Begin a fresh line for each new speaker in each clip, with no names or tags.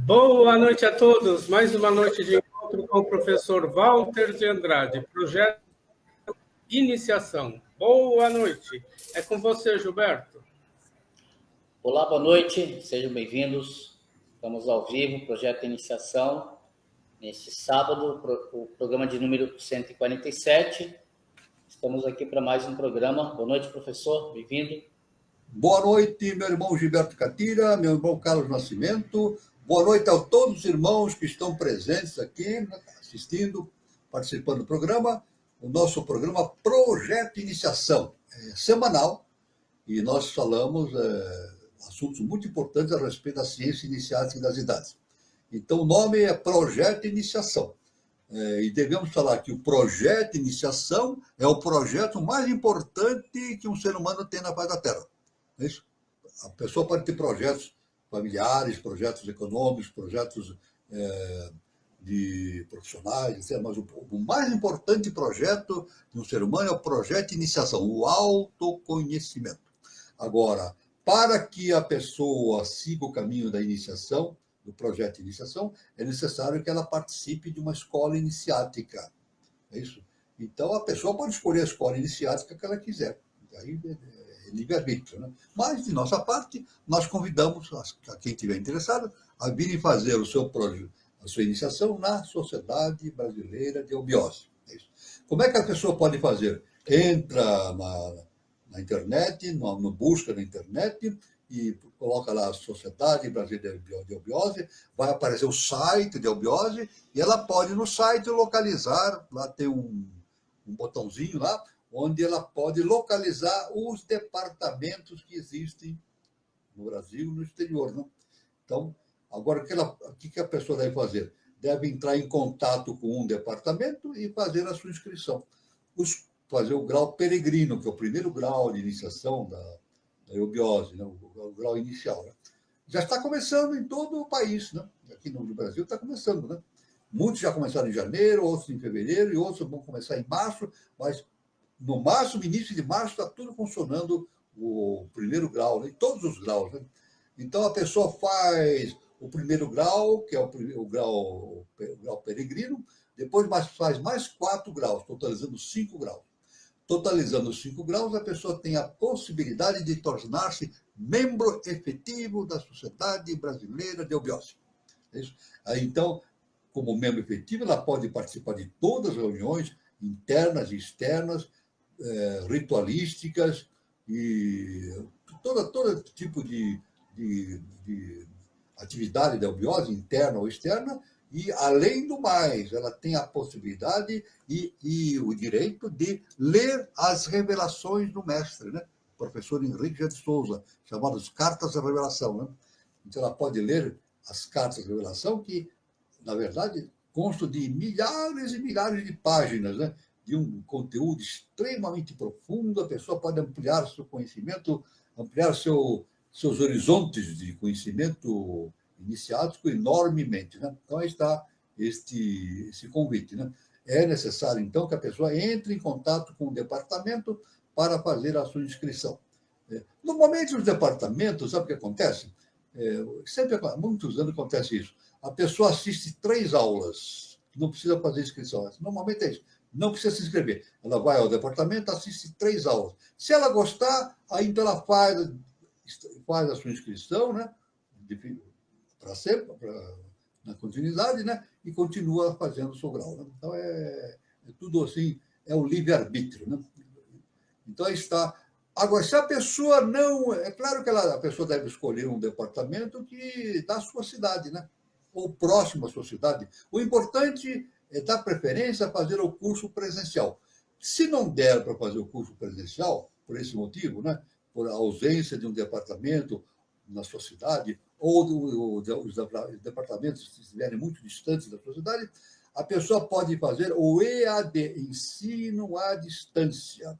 Boa noite a todos. Mais uma noite de encontro com o professor Walter de Andrade, projeto Iniciação. Boa noite. É com você, Gilberto.
Olá, boa noite. Sejam bem-vindos. Estamos ao vivo, projeto Iniciação, neste sábado, o programa de número 147. Estamos aqui para mais um programa. Boa noite, professor. Bem-vindo.
Boa noite, meu irmão Gilberto Catira, meu irmão Carlos Nascimento. Boa noite a todos os irmãos que estão presentes aqui, assistindo, participando do programa. O nosso programa Projeto Iniciação, semanal, e nós falamos assuntos muito importantes a respeito da ciência iniciática das idades. Então, o nome é Projeto Iniciação. E devemos falar que o projeto Iniciação é o projeto mais importante que um ser humano tem na face da Terra. É isso? A pessoa pode ter projetos familiares, projetos econômicos, projetos de profissionais, mas o mais importante projeto de um ser humano é o projeto de iniciação, o autoconhecimento. Agora, para que a pessoa siga o caminho da iniciação, do projeto de iniciação, é necessário que ela participe de uma escola iniciática. É isso? Então, a pessoa pode escolher a escola iniciática que ela quiser. Aí livre-arbítrio, né? Mas, de nossa parte, nós convidamos a quem estiver interessado a virem fazer o seu projeto, a sua iniciação na Sociedade Brasileira de Eubiose. É isso. Como é que a pessoa pode fazer? Entra na internet, no busca na internet, e coloca lá a Sociedade Brasileira de Eubiose, vai aparecer o site de Eubiose, e ela pode, no site, localizar, lá tem um botãozinho lá, onde ela pode localizar os departamentos que existem no Brasil e no exterior. Né? Então, agora, o que a pessoa deve fazer? Deve entrar em contato com um departamento e fazer a sua inscrição. Fazer o grau peregrino, que é o primeiro grau de iniciação da eubiose, né? O grau inicial. Né? Já está começando em todo o país. Né? Aqui no Brasil está começando. Né? Muitos já começaram em janeiro, outros em fevereiro, e outros vão começar em março, mas no máximo, início de março, está tudo funcionando o primeiro grau, né? Todos os graus. Né? Então, a pessoa faz o primeiro grau, que é o grau peregrino, depois faz mais 4 graus, totalizando 5 graus. Totalizando 5 graus, a pessoa tem a possibilidade de tornar-se membro efetivo da Sociedade Brasileira de Eubiose. É isso? Aí, então, como membro efetivo, ela pode participar de todas as reuniões internas e externas, ritualísticas e todo tipo de atividade da eubiose, interna ou externa, e, além do mais, ela tem a possibilidade e o direito de ler as revelações do mestre, né? O professor Henrique de Souza, chamadas Cartas da Revelação. Né? Então, ela pode ler as Cartas da Revelação, que, na verdade, constam de milhares e milhares de páginas, né? De um conteúdo extremamente profundo, a pessoa pode ampliar seu conhecimento, ampliar seus horizontes de conhecimento iniciático enormemente. Né? Então, aí está esse convite. Né? É necessário, então, que a pessoa entre em contato com o departamento para fazer a sua inscrição. Normalmente, nos departamentos, sabe o que acontece? Sempre há muitos anos acontece isso. A pessoa assiste 3 aulas, não precisa fazer inscrição. Normalmente é isso. Não precisa se inscrever. Ela vai ao departamento, assiste 3 aulas. Se ela gostar, aí então ela faz a sua inscrição, né? Para sempre, na continuidade, né? E continua fazendo o seu grau. Né? Então, é tudo assim, é o livre-arbítrio. Né? Então, aí está. Agora, se a pessoa não... É claro que a pessoa deve escolher um departamento da sua cidade, né? Ou próximo à sua cidade. O importante é dar preferência a fazer o curso presencial. Se não der para fazer o curso presencial, por esse motivo, né? Por ausência de um departamento na sua cidade, ou os departamentos que estiverem muito distantes da sua cidade, a pessoa pode fazer o EAD, Ensino à Distância.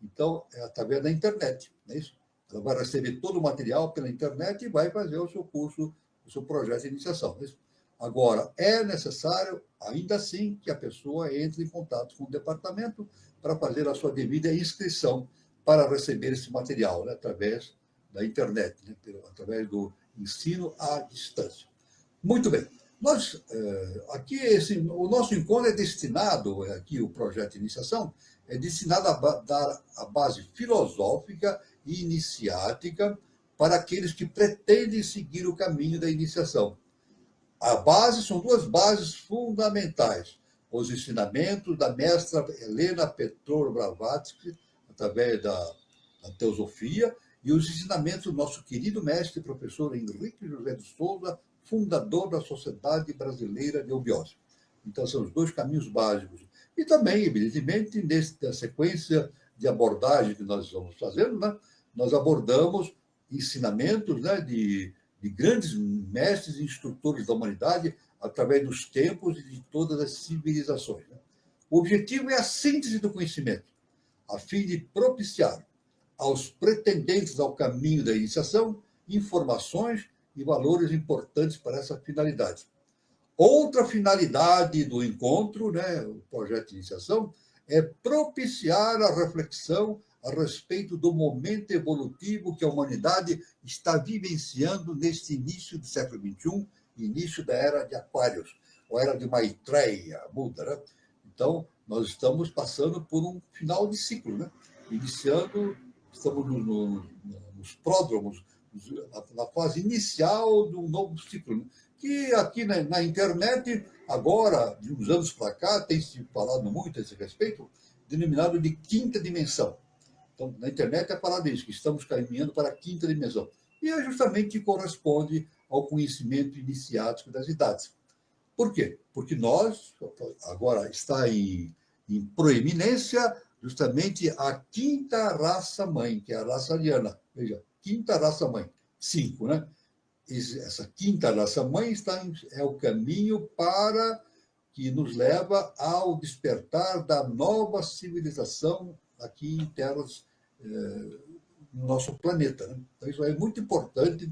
Então, é através da internet, não é isso? Ela vai receber todo o material pela internet e vai fazer o seu curso, o seu projeto de iniciação. Não é isso? Agora, é necessário, ainda assim, que a pessoa entre em contato com o departamento para fazer a sua devida inscrição para receber esse material, né, através da internet, né, através do ensino à distância. Muito bem. Nós, aqui, o nosso encontro é destinado, aqui o projeto de iniciação, é destinado a dar a base filosófica e iniciática para aqueles que pretendem seguir o caminho da iniciação. A base são duas bases fundamentais: os ensinamentos da mestra Helena Petrov Blavatsky, através da teosofia, e os ensinamentos do nosso querido mestre professor Henrique José de Souza, fundador da Sociedade Brasileira de Eubiose. Então, são os dois caminhos básicos. E também, evidentemente, nesta sequência de abordagem que nós estamos fazendo, né, nós abordamos ensinamentos, né, de grandes mestres e instrutores da humanidade através dos tempos e de todas as civilizações. Né? O objetivo é a síntese do conhecimento, a fim de propiciar aos pretendentes ao caminho da iniciação informações e valores importantes para essa finalidade. Outra finalidade do encontro, né, o projeto de iniciação, é propiciar a reflexão a respeito do momento evolutivo que a humanidade está vivenciando neste início do século XXI, início da era de Aquários, ou era de Maitreya, muda, né? Então, nós estamos passando por um final de ciclo, né? Iniciando, estamos nos pródromos, na fase inicial de um novo ciclo, né? Que aqui na internet, agora, de uns anos para cá, tem se falado muito a esse respeito, denominado de quinta dimensão. Então, na internet é falado isso, que estamos caminhando para a quinta dimensão. E é justamente que corresponde ao conhecimento iniciático das idades. Por quê? Porque nós, agora está em proeminência, justamente a quinta raça-mãe, que é a raça ariana. Veja, quinta raça-mãe, 5, né? Essa quinta raça-mãe é o caminho para que nos leva ao despertar da nova civilização aqui em terras no nosso planeta. Né? Então, isso é muito importante.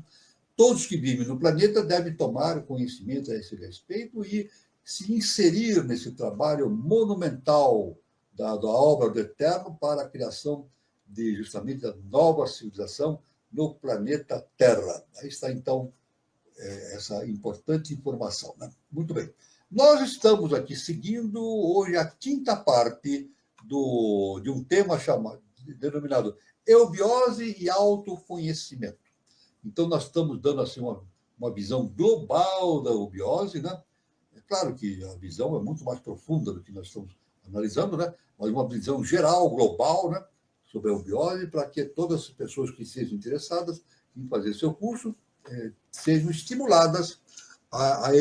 Todos que vivem no planeta devem tomar conhecimento a esse respeito e se inserir nesse trabalho monumental da obra do Eterno para a criação justamente da nova civilização no planeta Terra. Aí está, então, essa importante informação. Né? Muito bem. Nós estamos aqui seguindo hoje a quinta parte de um tema denominado eubiose e autoconhecimento. Então, nós estamos dando assim, uma visão global da eubiose, né? É claro que a visão é muito mais profunda do que nós estamos analisando, né? Mas uma visão geral, global, né? Sobre a eubiose, para que todas as pessoas que sejam interessadas em fazer seu curso sejam estimuladas a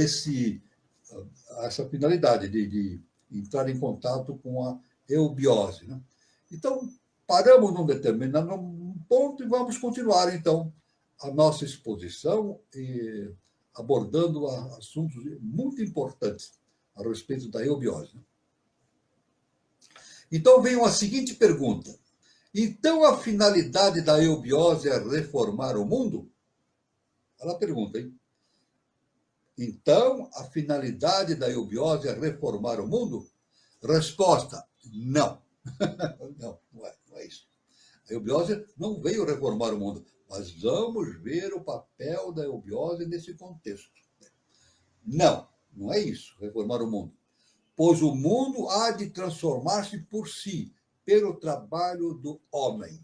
essa finalidade de entrar em contato com a eubiose. Né? Então, paramos num determinado ponto e vamos continuar, então, a nossa exposição, abordando assuntos muito importantes a respeito da eubiose. Então, vem a seguinte pergunta. Então, a finalidade da eubiose é reformar o mundo? Ela pergunta, hein? Então, a finalidade da eubiose é reformar o mundo? Resposta, não. Não é isso. A eubiose não veio reformar o mundo, mas vamos ver o papel da eubiose nesse contexto. Não é isso, reformar o mundo. Pois o mundo há de transformar-se por si, pelo trabalho do homem.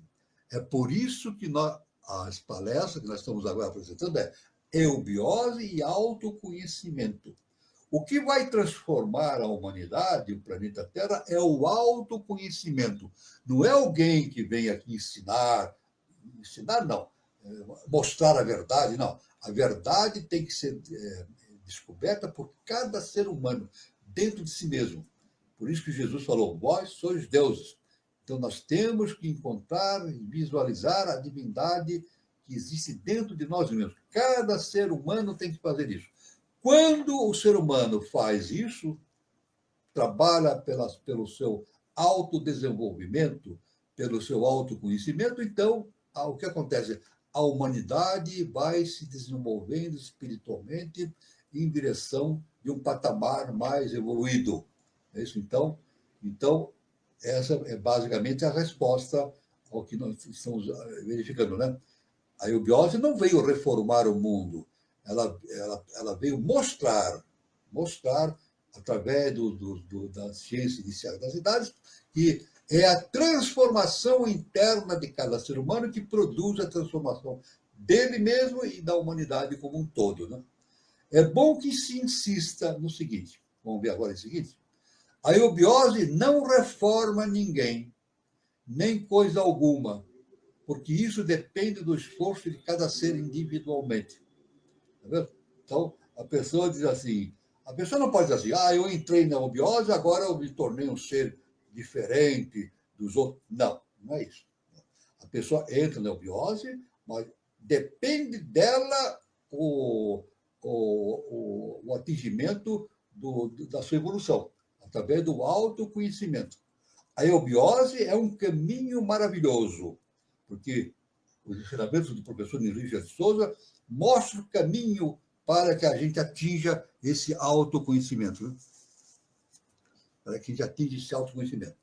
É por isso que as palestras que nós estamos agora apresentando é eubiose e autoconhecimento. O que vai transformar a humanidade, o planeta Terra, é o autoconhecimento. Não é alguém que vem aqui ensinar não, mostrar a verdade, não. A verdade tem que ser descoberta por cada ser humano, dentro de si mesmo. Por isso que Jesus falou, vós sois deuses. Então, nós temos que encontrar e visualizar a divindade que existe dentro de nós mesmos. Cada ser humano tem que fazer isso. Quando o ser humano faz isso, trabalha pelo seu autodesenvolvimento, pelo seu autoconhecimento, então, o que acontece? A humanidade vai se desenvolvendo espiritualmente em direção de um patamar mais evoluído. É isso? Então, essa é basicamente a resposta ao que nós estamos verificando, né? A eubiose não veio reformar o mundo, ela veio mostrar, através da ciência inicial das idades, que é a transformação interna de cada ser humano que produz a transformação dele mesmo e da humanidade como um todo, né? É bom que se insista no seguinte, vamos ver agora o seguinte: a eubiose não reforma ninguém, nem coisa alguma, porque isso depende do esforço de cada ser individualmente. Tá vendo? Então, a pessoa diz assim, a pessoa não pode dizer assim, eu entrei na eubiose, agora eu me tornei um ser diferente dos outros. Não, não é isso. A pessoa entra na eubiose, mas depende dela o atingimento da sua evolução, através do autoconhecimento. A eubiose é um caminho maravilhoso, porque os ensinamentos do professor Henrique de Souza mostram o caminho para que a gente atinja esse autoconhecimento, né? Para que a gente atinja esse autoconhecimento.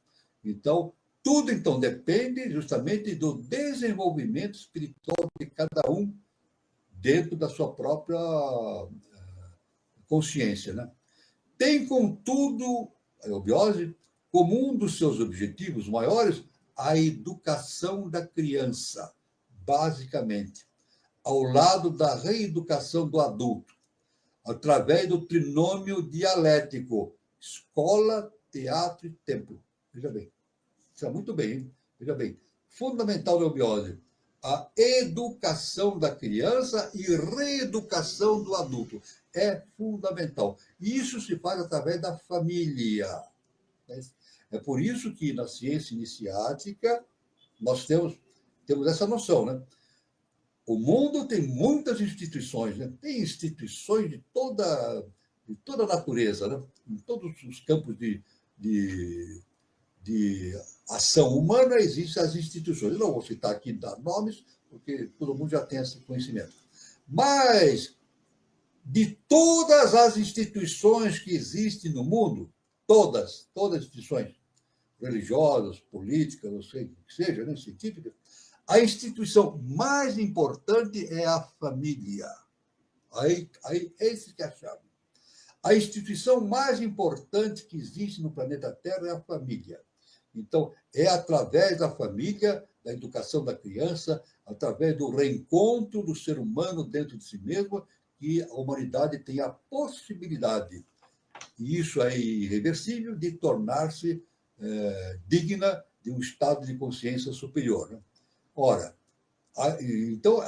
Então, tudo então depende justamente do desenvolvimento espiritual de cada um dentro da sua própria consciência, né? Tem, contudo, a eubiose, como um dos seus objetivos maiores, a educação da criança, basicamente, ao lado da reeducação do adulto, através do trinômio dialético, escola, teatro e templo. Veja bem, isso é muito bem, hein? Veja bem, fundamental da eubiose, a educação da criança e reeducação do adulto. É fundamental. Isso se faz através da família. É por isso que na ciência iniciática nós temos essa noção, né? O mundo tem muitas instituições, né? Tem instituições de toda a natureza, né? Em todos os campos de ação humana existem as instituições. Eu não vou citar aqui, dar nomes, porque todo mundo já tem esse conhecimento. Mas, de todas as instituições que existem no mundo, todas as instituições, religiosas, políticas, não sei o que seja, né, científicas, a instituição mais importante é a família. Aí esse que é a chave. A instituição mais importante que existe no planeta Terra é a família. Então, é através da família, da educação da criança, através do reencontro do ser humano dentro de si mesmo, que a humanidade tem a possibilidade, e isso é irreversível, de tornar-se digna de um estado de consciência superior, né? Ora, então,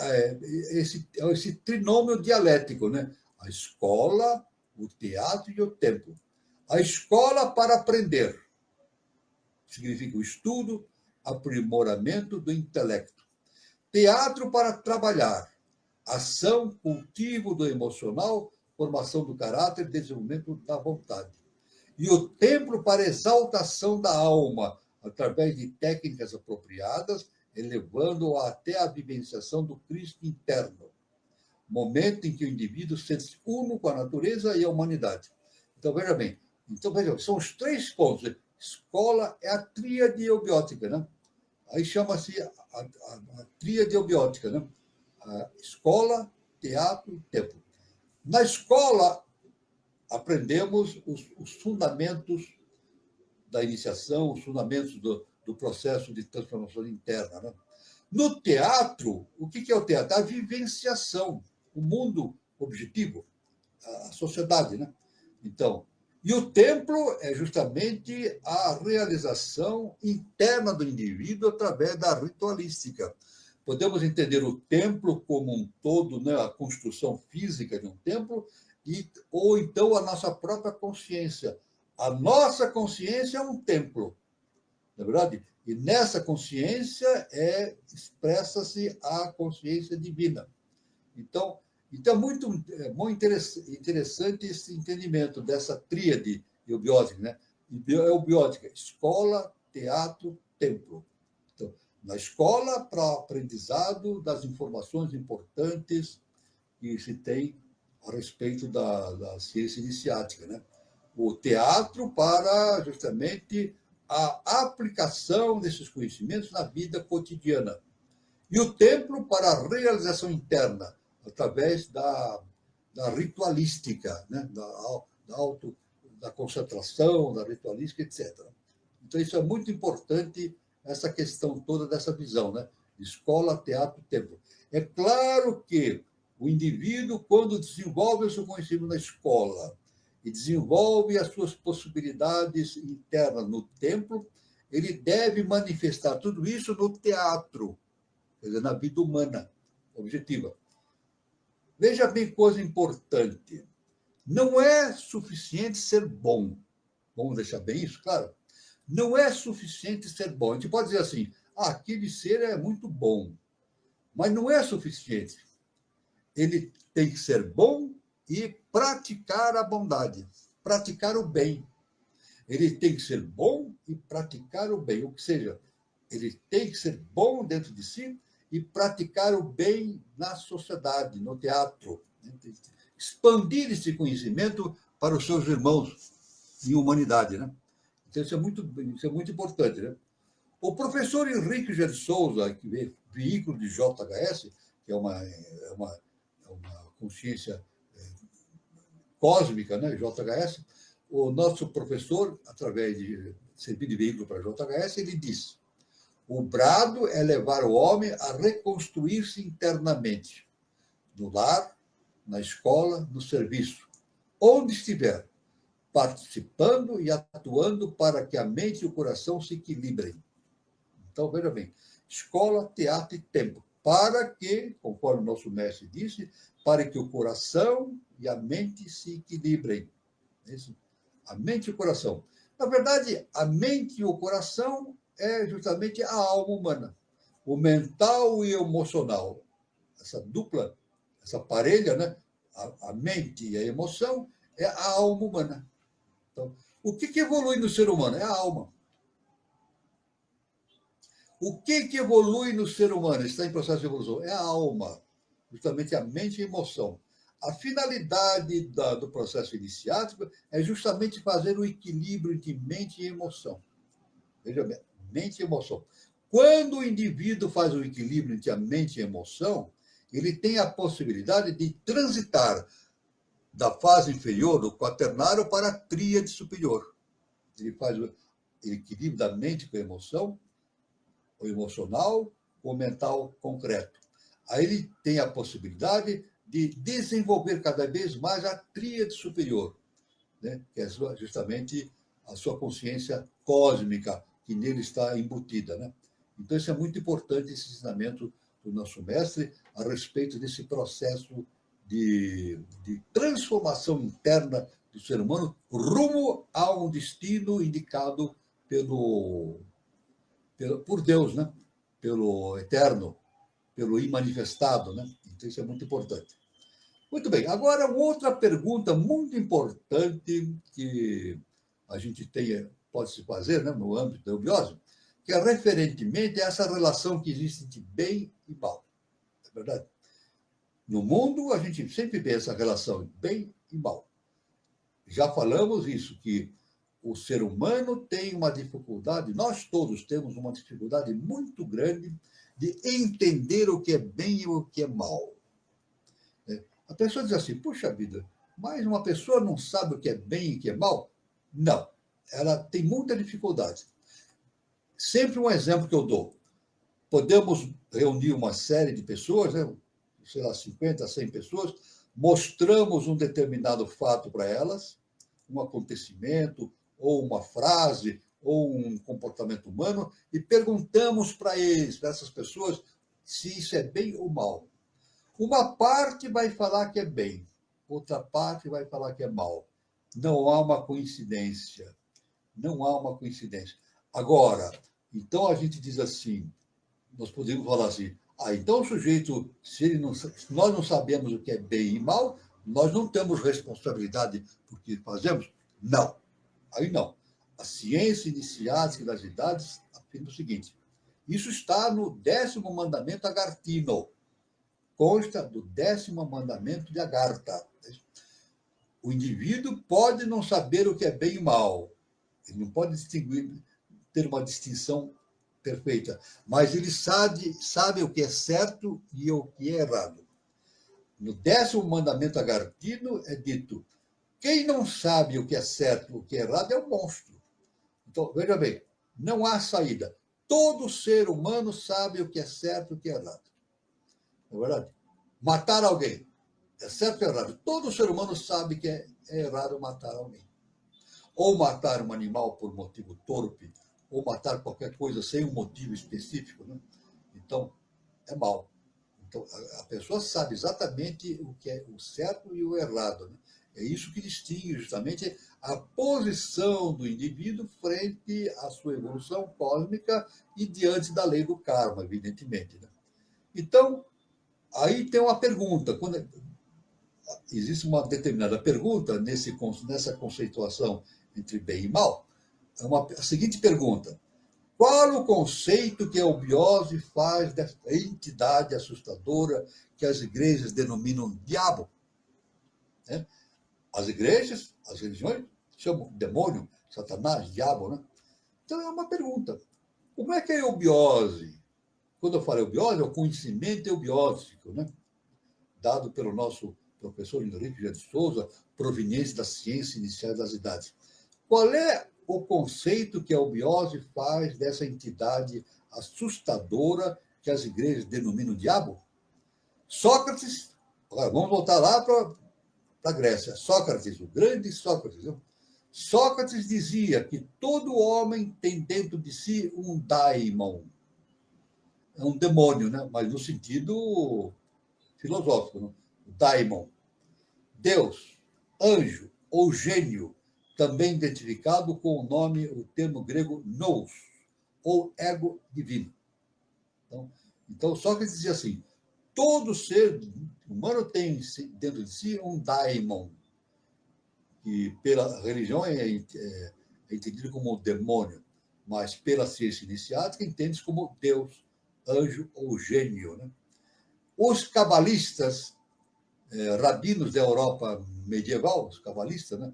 esse trinômio dialético, né? A escola, o teatro e o templo. A escola para aprender significa o estudo, aprimoramento do intelecto. Teatro para trabalhar, ação, cultivo do emocional, formação do caráter, desenvolvimento da vontade. E o templo para exaltação da alma, através de técnicas apropriadas, elevando-o até a vivenciação do Cristo interno, momento em que o indivíduo sente-se uno com a natureza e a humanidade. Então, veja bem, são os 3 pontos. Escola é a tríade eubiótica, né? Aí chama-se a tríade eubiótica, né? A escola, teatro e templo. Na escola, aprendemos os fundamentos da iniciação, os fundamentos do processo de transformação interna, né? No teatro, o que é o teatro? A vivenciação, o mundo objetivo, a sociedade, né? Então, e o templo é justamente a realização interna do indivíduo através da ritualística. Podemos entender o templo como um todo, né? A construção física de um templo, ou então a nossa própria consciência. A nossa consciência é um templo, não é verdade? E nessa consciência expressa-se a consciência divina. Então é muito interessante esse entendimento dessa tríade eubiótica, né? Eubiótica, escola, teatro, templo. Então, na escola, para aprendizado das informações importantes que se tem a respeito da ciência iniciática, né? O teatro para, justamente, a aplicação desses conhecimentos na vida cotidiana. E o templo para a realização interna, através da ritualística, né? Da concentração, da ritualística, etc. Então, isso é muito importante, essa questão toda dessa visão, né? Escola, teatro, templo. É claro que o indivíduo, quando desenvolve o seu conhecimento na escola e desenvolve as suas possibilidades internas no templo, ele deve manifestar tudo isso no teatro, quer dizer, na vida humana, objetiva. Veja bem, coisa importante. Não é suficiente ser bom. Vamos deixar bem isso, claro. Não é suficiente ser bom. A gente pode dizer assim, aquele ser é muito bom, mas não é suficiente. Ele tem que ser bom e praticar a bondade, praticar o bem. Ele tem que ser bom e praticar o bem, ou seja, ele tem que ser bom dentro de si e praticar o bem na sociedade, no teatro. Expandir esse conhecimento para os seus irmãos em humanidade, né? Então, isso é muito importante, né? O professor Henrique G. de Souza, que é veículo de JHS, que é uma consciência cósmica, né? JHS, o nosso professor, através de servir de veículo para JHS, ele diz: o brado é levar o homem a reconstruir-se internamente, no lar, na escola, no serviço, onde estiver, participando e atuando para que a mente e o coração se equilibrem. Então, veja bem, escola, teatro e templo, para que, conforme o nosso mestre disse, para que o coração e a mente se equilibrem. Isso. A mente e o coração. Na verdade, a mente e o coração é justamente a alma humana. O mental e o emocional. Essa dupla, essa parelha, né? A mente e a emoção é a alma humana. Então, o que evolui no ser humano? É a alma. O que evolui no ser humano? Está em processo de evolução. É a alma. Justamente a mente e a emoção. A finalidade do processo iniciático é justamente fazer o equilíbrio entre mente e emoção. Veja bem, mente e emoção. Quando o indivíduo faz o equilíbrio entre a mente e a emoção, ele tem a possibilidade de transitar da fase inferior, do quaternário, para a tríade superior. Ele faz o equilíbrio da mente com a emoção, o emocional, o mental concreto. Aí ele tem a possibilidade de desenvolver cada vez mais a tríade superior, né? Que é justamente a sua consciência cósmica, que nele está embutida, né? Então, isso é muito importante, esse ensinamento do nosso mestre a respeito desse processo de transformação interna do ser humano rumo a um destino indicado por Deus, né? Pelo eterno, pelo imanifestado, né? Então, isso é muito importante. Muito bem, agora outra pergunta muito importante que a gente pode se fazer, né, no âmbito da eubiose, que é referentemente a essa relação que existe entre bem e mal. É verdade? No mundo, a gente sempre vê essa relação entre bem e mal. Já falamos isso, que o ser humano tem uma dificuldade, nós todos temos uma dificuldade muito grande de entender o que é bem e o que é mal. A pessoa diz assim, puxa vida, mas uma pessoa não sabe o que é bem e o que é mal? Não, ela tem muita dificuldade. Sempre um exemplo que eu dou. Podemos reunir uma série de pessoas, né? Sei lá, 50, 100 pessoas, mostramos um determinado fato para elas, um acontecimento, ou uma frase, ou um comportamento humano, e perguntamos para eles, para essas pessoas, se isso é bem ou mal. Uma parte vai falar que é bem, outra parte vai falar que é mal. Não há uma coincidência. Não há uma coincidência. Agora, então a gente diz assim, nós podemos falar assim, então o sujeito, se nós não sabemos o que é bem e mal, nós não temos responsabilidade por que fazemos? Não. Aí não. A ciência iniciática das idades afirma o seguinte, isso está no 10º mandamento agartino, consta do 10º mandamento de Agartha. O indivíduo pode não saber o que é bem e mal, ele não pode ter uma distinção perfeita, mas ele sabe o que é certo e o que é errado. No 10º mandamento agardino é dito: quem não sabe o que é certo e o que é errado é um monstro. Então, veja bem, não há saída. Todo ser humano sabe o que é certo e o que é errado. Não é verdade? Matar alguém é certo ou errado? Todo ser humano sabe que é errado matar alguém. Ou matar um animal por motivo torpe, ou matar qualquer coisa sem um motivo específico, né? Então, é mal. Então, a pessoa sabe exatamente o que é o certo e o errado, né? É isso que distingue justamente a posição do indivíduo frente à sua evolução cósmica e diante da lei do karma, evidentemente, né? Então, aí tem uma pergunta. Quando existe uma determinada pergunta nessa conceituação entre bem e mal, a seguinte pergunta: qual o conceito que a eubiose faz dessa entidade assustadora que as igrejas denominam diabo? Né? As igrejas, as religiões, chamam demônio, Satanás, diabo, né? Então é uma pergunta. Como é que é a eubiose? Quando eu falo eubiose, é o conhecimento eubiósico, né? Dado pelo nosso professor Henrique de Souza, proveniente da ciência inicial das idades. Qual é o conceito que a eubiose faz dessa entidade assustadora que as igrejas denominam diabo? Sócrates, agora vamos voltar lá para a Grécia. Sócrates, o grande Sócrates. Sócrates dizia que todo homem tem dentro de si um daimon. É um demônio, né? Mas no sentido filosófico, né? O daimon. Deus, anjo ou gênio, também identificado com o termo grego nous, ou ego divino. Então Sócrates dizia assim: todo ser humano tem dentro de si um daimon, que pela religião é entendido como demônio, mas pela ciência iniciática entende-se como Deus, anjo ou gênio, né? Os cabalistas, rabinos da Europa medieval, os cabalistas, né?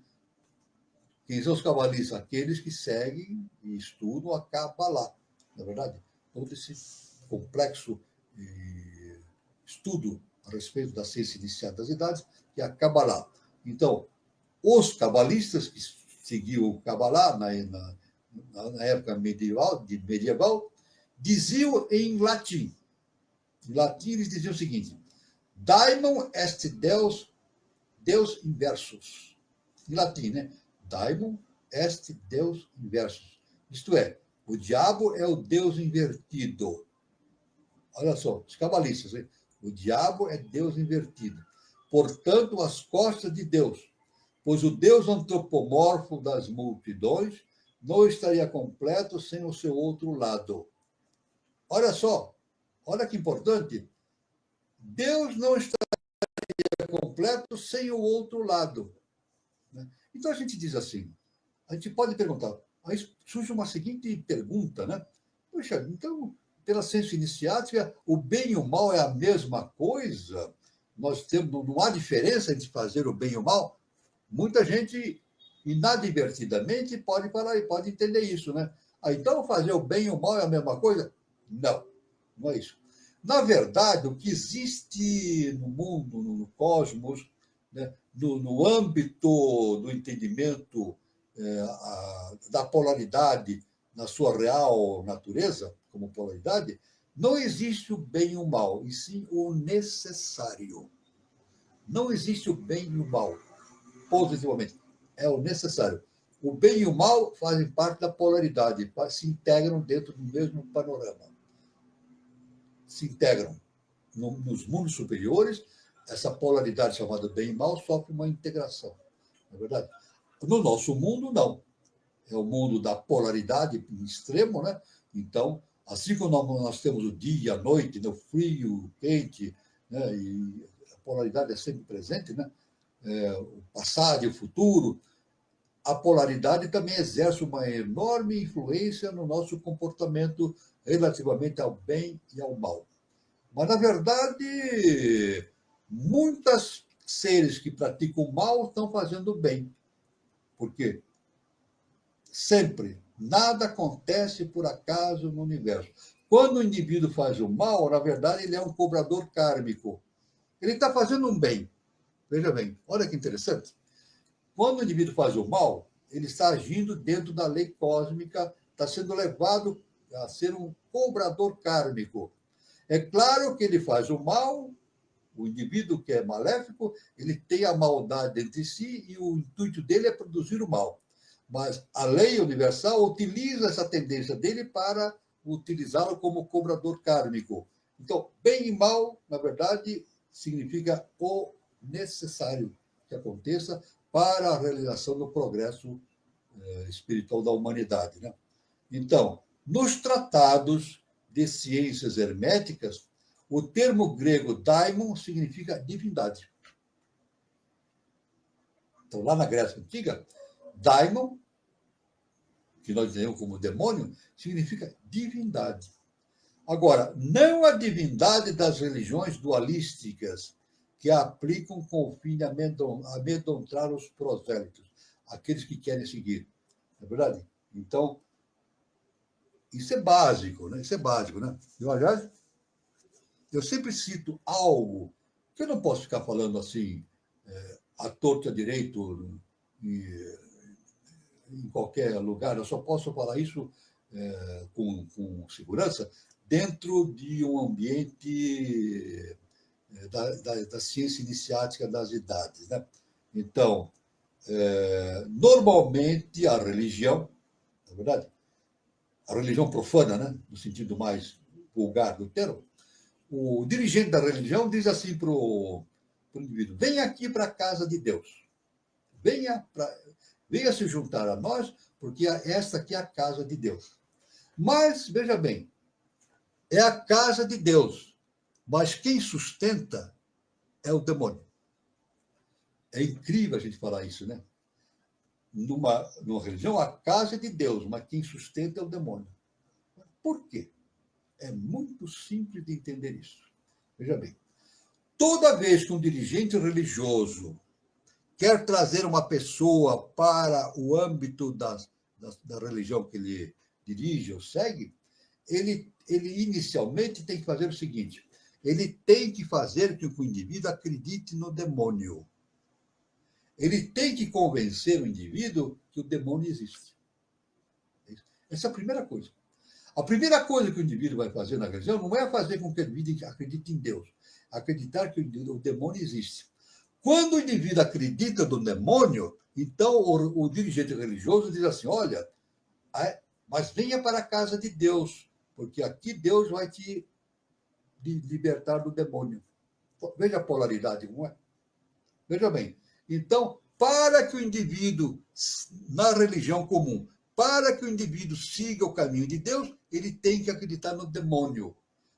Quem são os cabalistas? Aqueles que seguem e estudam a Kabbalah, na verdade. Todo esse complexo estudo a respeito da ciência inicial das idades, que é a Kabbalah. Então, os cabalistas que seguiam o Kabbalah na época medieval, diziam em latim. Em latim, eles diziam o seguinte: Daimon est Deus inversus. Em latim, né? Daimon est Deus inversus. Isto é, o diabo é o Deus invertido. Olha só, os cabalistas, hein? O diabo é Deus invertido. Portanto, às costas de Deus, pois o Deus antropomorfo das multidões não estaria completo sem o seu outro lado. Olha só, olha que importante. Deus não estaria completo sem o outro lado. Então a gente diz assim, a gente pode perguntar, aí surge uma seguinte pergunta, né? Poxa, então, pela ciência iniciática, o bem e o mal é a mesma coisa? Não há diferença entre fazer o bem e o mal? Muita gente, inadvertidamente, pode falar e pode entender isso, né? Então, fazer o bem e o mal é a mesma coisa? Não, não é isso. Na verdade, o que existe no mundo, no cosmos, né, no âmbito do entendimento da polaridade na sua real natureza, como polaridade, não existe o bem e o mal, e sim o necessário. Não existe o bem e o mal, positivamente. É o necessário. O bem e o mal fazem parte da polaridade, se integram dentro do mesmo panorama. Se integram. Nos mundos superiores, essa polaridade chamada bem e mal sofre uma integração. Não é verdade? No nosso mundo, não. É o mundo da polaridade em extremo, né? Então, assim como nós temos o dia, a noite, né? O frio, o quente, né? E a polaridade é sempre presente, né? O passado e o futuro, a polaridade também exerce uma enorme influência no nosso comportamento relativamente ao bem e ao mal. Mas, na verdade, muitos seres que praticam o mal estão fazendo bem. Por quê? Sempre. Nada acontece por acaso no universo. Quando o indivíduo faz o mal, na verdade, ele é um cobrador kármico. Ele está fazendo um bem. Veja bem, olha que interessante. Quando o indivíduo faz o mal, ele está agindo dentro da lei cósmica, está sendo levado a ser um cobrador kármico. É claro que ele faz o mal, o indivíduo que é maléfico, ele tem a maldade entre si e o intuito dele é produzir o mal. Mas a lei universal utiliza essa tendência dele para utilizá-lo como cobrador kármico. Então, bem e mal, na verdade, significa o necessário que aconteça para a realização do progresso espiritual da humanidade, né? Então, nos tratados de ciências herméticas, o termo grego daimon significa divindade. Então, lá na Grécia Antiga, daimon, que nós dizemos como demônio, significa divindade. Agora, não a divindade das religiões dualísticas, que a aplicam com o fim de amedrontar os prosélitos, aqueles que querem seguir. Não é verdade? Então, isso é básico, né? Isso é básico, né? Aliás, eu sempre cito algo que eu não posso ficar falando assim, à torta direito, em qualquer lugar, eu só posso falar isso com segurança dentro de um ambiente da ciência iniciática das idades, né? Então, normalmente a religião, na verdade, a religião profana, né, no sentido mais vulgar do termo, o dirigente da religião diz assim para o indivíduo: venha aqui para a casa de Deus, venha se juntar a nós, porque esta aqui é a casa de Deus. Mas, veja bem, é a casa de Deus, mas quem sustenta é o demônio. É incrível a gente falar isso, né? Numa religião, a casa é de Deus, mas quem sustenta é o demônio. Por quê? É muito simples de entender isso. Veja bem, toda vez que um dirigente religioso quer trazer uma pessoa para o âmbito da religião que ele dirige ou segue, ele inicialmente tem que fazer o seguinte: ele tem que fazer que o indivíduo acredite no demônio. Ele tem que convencer o indivíduo que o demônio existe. Essa é a primeira coisa. A primeira coisa que o indivíduo vai fazer na religião não é fazer com que o indivíduo acredite em Deus, acreditar que o demônio existe. Quando o indivíduo acredita no demônio, então o dirigente religioso diz assim: olha, mas venha para a casa de Deus, porque aqui Deus vai te libertar do demônio. Veja a polaridade, não é? Veja bem. Então, para que o indivíduo, na religião comum, para que o indivíduo siga o caminho de Deus, ele tem que acreditar no demônio,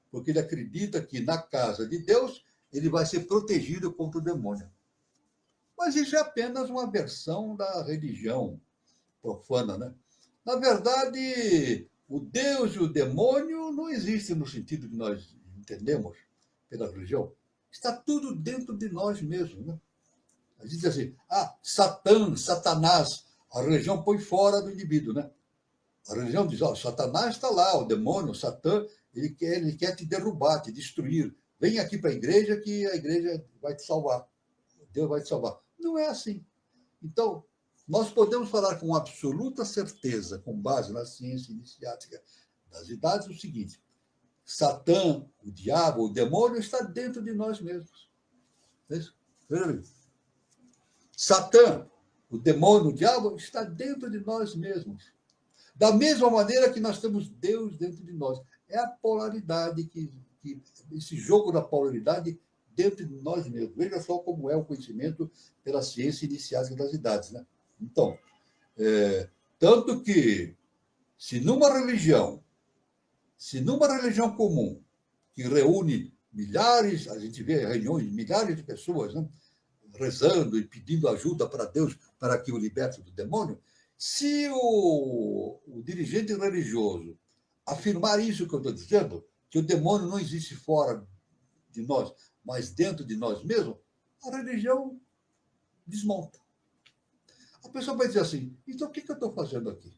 porque ele acredita que na casa de Deus ele vai ser protegido contra o demônio. Mas isso é apenas uma versão da religião profana, né? Na verdade, o Deus e o demônio não existem no sentido que nós entendemos pela religião. Está tudo dentro de nós mesmos, né? A gente diz assim: Satã, Satanás, a religião põe fora do indivíduo, né? A religião diz: Satanás está lá, o demônio, o Satã, ele quer te derrubar, te destruir. Vem aqui para a igreja que a igreja vai te salvar. Deus vai te salvar. Não é assim. Então, nós podemos falar com absoluta certeza, com base na ciência iniciática das idades, o seguinte: Satã, o diabo, o demônio está dentro de nós mesmos. Veja bem. Satã, o demônio, o diabo, está dentro de nós mesmos. Da mesma maneira que nós temos Deus dentro de nós. É a polaridade, esse jogo da polaridade dentro de nós mesmos. Veja só como é o conhecimento pela ciência iniciática das idades, né? Então, tanto que, se numa religião comum, que reúne milhares, a gente vê reuniões de milhares de pessoas, né, rezando e pedindo ajuda para Deus para que o liberte do demônio, se o dirigente religioso afirmar isso que eu estou dizendo, que o demônio não existe fora de nós, mas dentro de nós mesmos, a religião desmonta. A pessoa vai dizer assim: então o que eu estou fazendo aqui?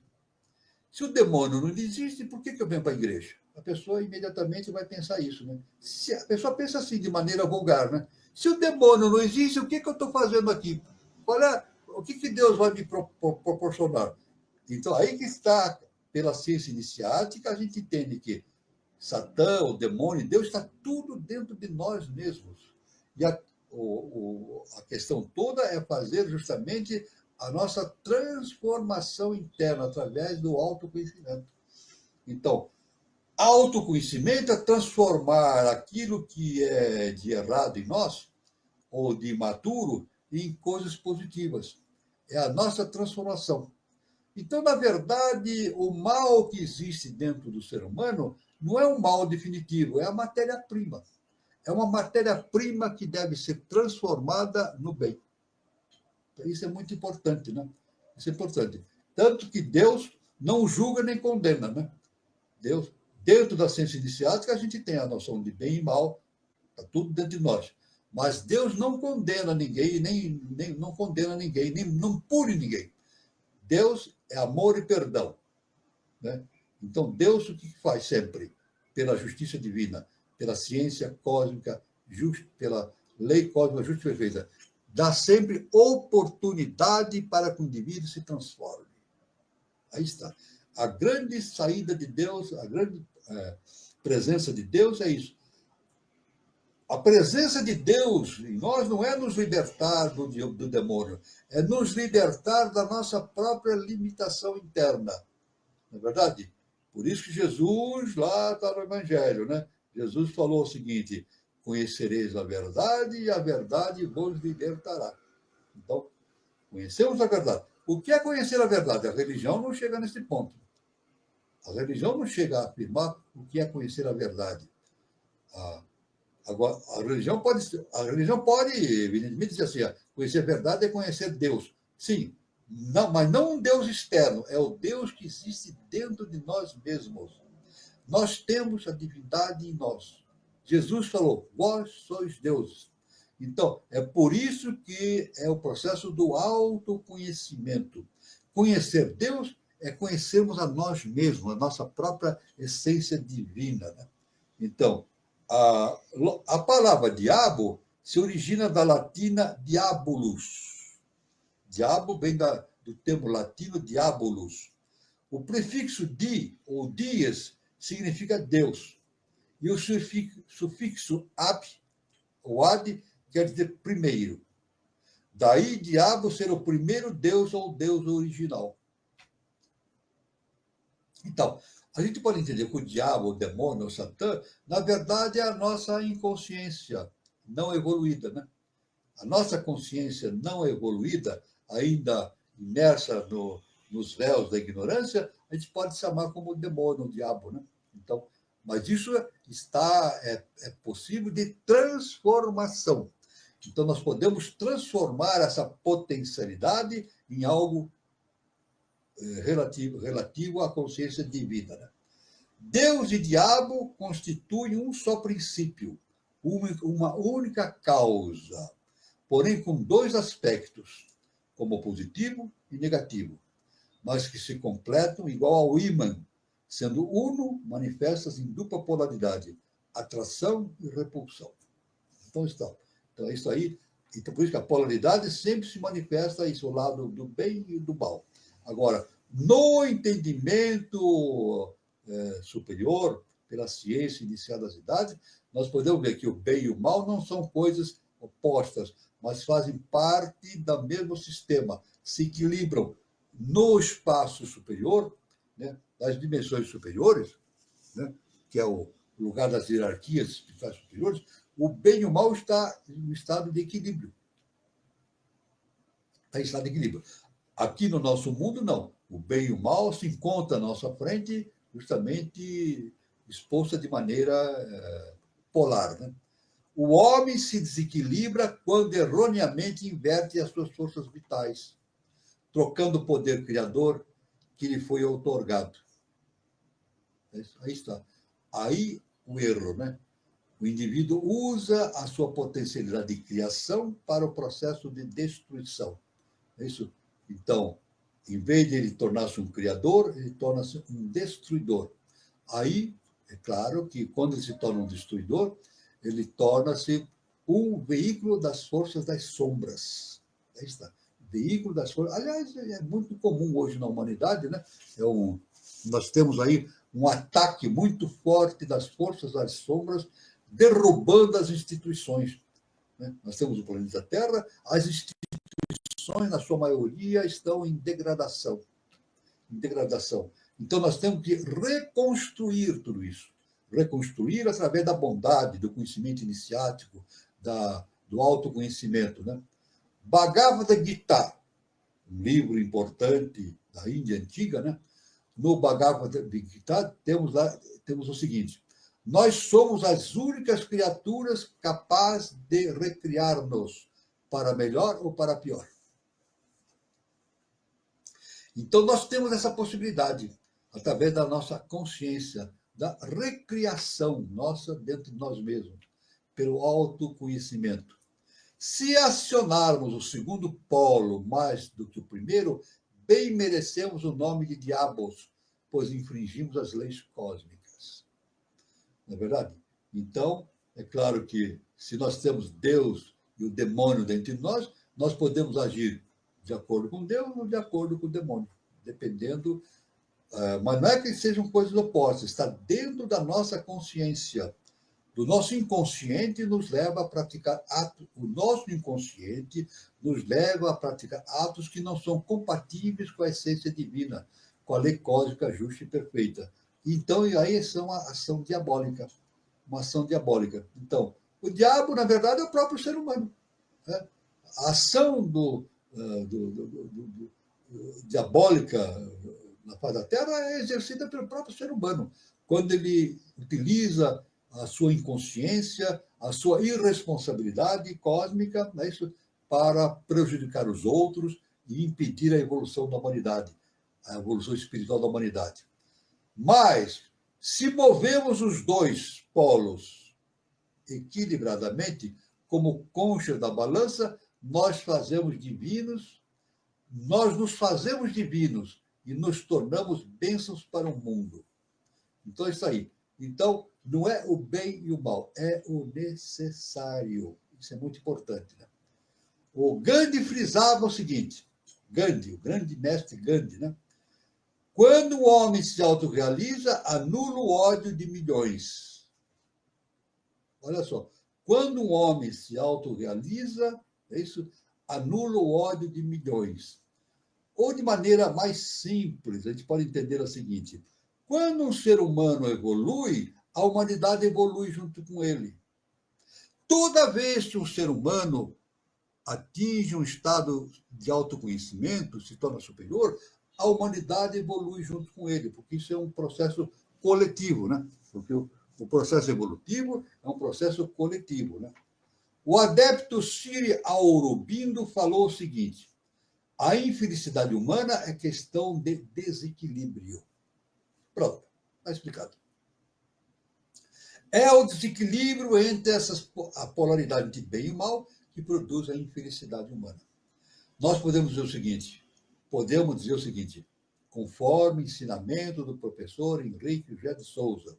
Se o demônio não existe, por que eu venho para a igreja? A pessoa imediatamente vai pensar isso, né? Se a pessoa pensa assim, de maneira vulgar, né? Se o demônio não existe, o que eu estou fazendo aqui? O que Deus vai me proporcionar? Então, aí que está, pela ciência iniciática, a gente entende que Satã, o demônio, Deus está tudo dentro de nós mesmos. E a questão toda é fazer justamente a nossa transformação interna através do autoconhecimento. Então, autoconhecimento é transformar aquilo que é de errado em nós, ou de imaturo, em coisas positivas. É a nossa transformação. Então, na verdade, o mal que existe dentro do ser humano não é um mal definitivo, é a matéria-prima. É uma matéria-prima que deve ser transformada no bem. Isso é muito importante, né? Isso é importante. Tanto que Deus não julga nem condena, né? Deus, dentro da ciência iniciática, a gente tem a noção de bem e mal, está tudo dentro de nós. Mas Deus não condena ninguém, nem não condena ninguém, nem não pune ninguém. Deus é amor e perdão, né? Então, Deus o que faz sempre? Pela justiça divina, pela ciência cósmica, pela lei cósmica justa e perfeita, dá sempre oportunidade para que o indivíduo se transforme. Aí está. A grande saída de Deus, a grande presença de Deus é isso. A presença de Deus em nós não é nos libertar do demônio, é nos libertar da nossa própria limitação interna. Não é verdade? Por isso que Jesus, lá está no Evangelho, né? Jesus falou o seguinte: conhecereis a verdade e a verdade vos libertará. Então, conhecemos a verdade. O que é conhecer a verdade? A religião não chega nesse ponto. A religião não chega a afirmar o que é conhecer a verdade. Agora, a religião pode, evidentemente, dizer assim: conhecer a verdade é conhecer Deus. Sim, não, mas não um Deus externo, é o Deus que existe dentro de nós mesmos. Nós temos a divindade em nós. Jesus falou: vós sois deuses. Então, é por isso que é o processo do autoconhecimento. Conhecer Deus é conhecermos a nós mesmos, a nossa própria essência divina, né? Então, a palavra diabo se origina da latina diabolus. Diabo vem do termo latino diabolus. O prefixo di ou dies significa Deus. E o sufixo ab ou ad quer dizer primeiro. Daí, diabo ser o primeiro Deus ou Deus original. Então, a gente pode entender que o diabo, o demônio, o Satã, na verdade é a nossa inconsciência não evoluída, né? A nossa consciência não evoluída, ainda imersa nos véus da ignorância, a gente pode chamar como demônio, o diabo, né? Então, mas isso é possível de transformação. Então, nós podemos transformar essa potencialidade em algo relativo à consciência divina, né? Deus e diabo constituem um só princípio, uma única causa, porém com dois aspectos, como positivo e negativo, mas que se completam igual ao ímã, sendo uno manifestas em dupla polaridade, atração e repulsão. Então, é isso aí. Então, por isso que a polaridade sempre se manifesta isso, o lado do bem e do mal. Agora, no entendimento superior, pela ciência iniciada das idades, nós podemos ver que o bem e o mal não são coisas opostas, mas fazem parte do mesmo sistema, se equilibram no espaço superior, né, das dimensões superiores, né, que é o lugar das hierarquias espirituais superiores. O bem e o mal está em estado de equilíbrio. Está em estado de equilíbrio. Aqui no nosso mundo, não. O bem e o mal se encontram à nossa frente, justamente exposta de maneira polar, né? O homem se desequilibra quando erroneamente inverte as suas forças vitais, trocando o poder criador que lhe foi outorgado. Aí está. Aí o erro, né? O indivíduo usa a sua potencialidade de criação para o processo de destruição. É isso? Então, em vez de ele tornar-se um criador, ele torna-se um destruidor. Aí, é claro que quando ele se torna um destruidor, ele torna-se um veículo das forças das sombras. Aí está. Veículo das forças. Aliás, é muito comum hoje na humanidade, né? Nós temos aí um ataque muito forte das forças das sombras, derrubando as instituições. Né? Nós temos o planeta Terra, as instituições, na sua maioria, estão em degradação. Então, nós temos que reconstruir tudo isso. Reconstruir através da bondade, do conhecimento iniciático, do autoconhecimento. Né? Bhagavad Gita, um livro importante da Índia antiga, né? No Bhagavad Gita temos o seguinte: nós somos as únicas criaturas capazes de recriar-nos para melhor ou para pior. Então, nós temos essa possibilidade, através da nossa consciência, da recriação nossa dentro de nós mesmos, pelo autoconhecimento. Se acionarmos o segundo polo mais do que o primeiro, bem merecemos o nome de diabos, pois infringimos as leis cósmicas. Não é verdade? Então, é claro que se nós temos Deus e o demônio dentro de nós, nós podemos agir de acordo com Deus ou de acordo com o demônio, dependendo. Mas não é que sejam coisas opostas, está dentro da nossa consciência. Do nosso inconsciente nos leva a praticar atos. O nosso inconsciente nos leva a praticar atos que não são compatíveis com a essência divina, com a lei cósmica justa e perfeita. Então, aí é uma ação diabólica. Uma ação diabólica. Então, o diabo, na verdade, é o próprio ser humano. Né? A ação diabólica na face da Terra é exercida pelo próprio ser humano, quando ele utiliza a sua inconsciência, a sua irresponsabilidade cósmica, né, isso, para prejudicar os outros e impedir a evolução da humanidade, a evolução espiritual da humanidade. Mas, se movemos os dois polos equilibradamente, como conchas da balança, nós nos fazemos divinos e nos tornamos bênçãos para o mundo. Então, é isso aí. Então, não é o bem e o mal, é o necessário. Isso é muito importante. Né? O Gandhi frisava o seguinte, o grande mestre Gandhi, né? Quando o homem se autorrealiza, anula o ódio de milhões. Olha só, quando um homem se autorrealiza, anula o ódio de milhões. Ou de maneira mais simples, a gente pode entender o seguinte: quando um ser humano evolui, a humanidade evolui junto com ele. Toda vez que um ser humano atinge um estado de autoconhecimento, se torna superior, a humanidade evolui junto com ele, porque isso é um processo coletivo, né? Porque o processo evolutivo é um processo coletivo, né? O adepto Sri Aurobindo falou o seguinte: a infelicidade humana é questão de desequilíbrio. Pronto, está explicado. É o desequilíbrio entre a polaridade de bem e mal que produz a infelicidade humana. Nós podemos dizer o seguinte, conforme o ensinamento do professor Henrique José de Souza,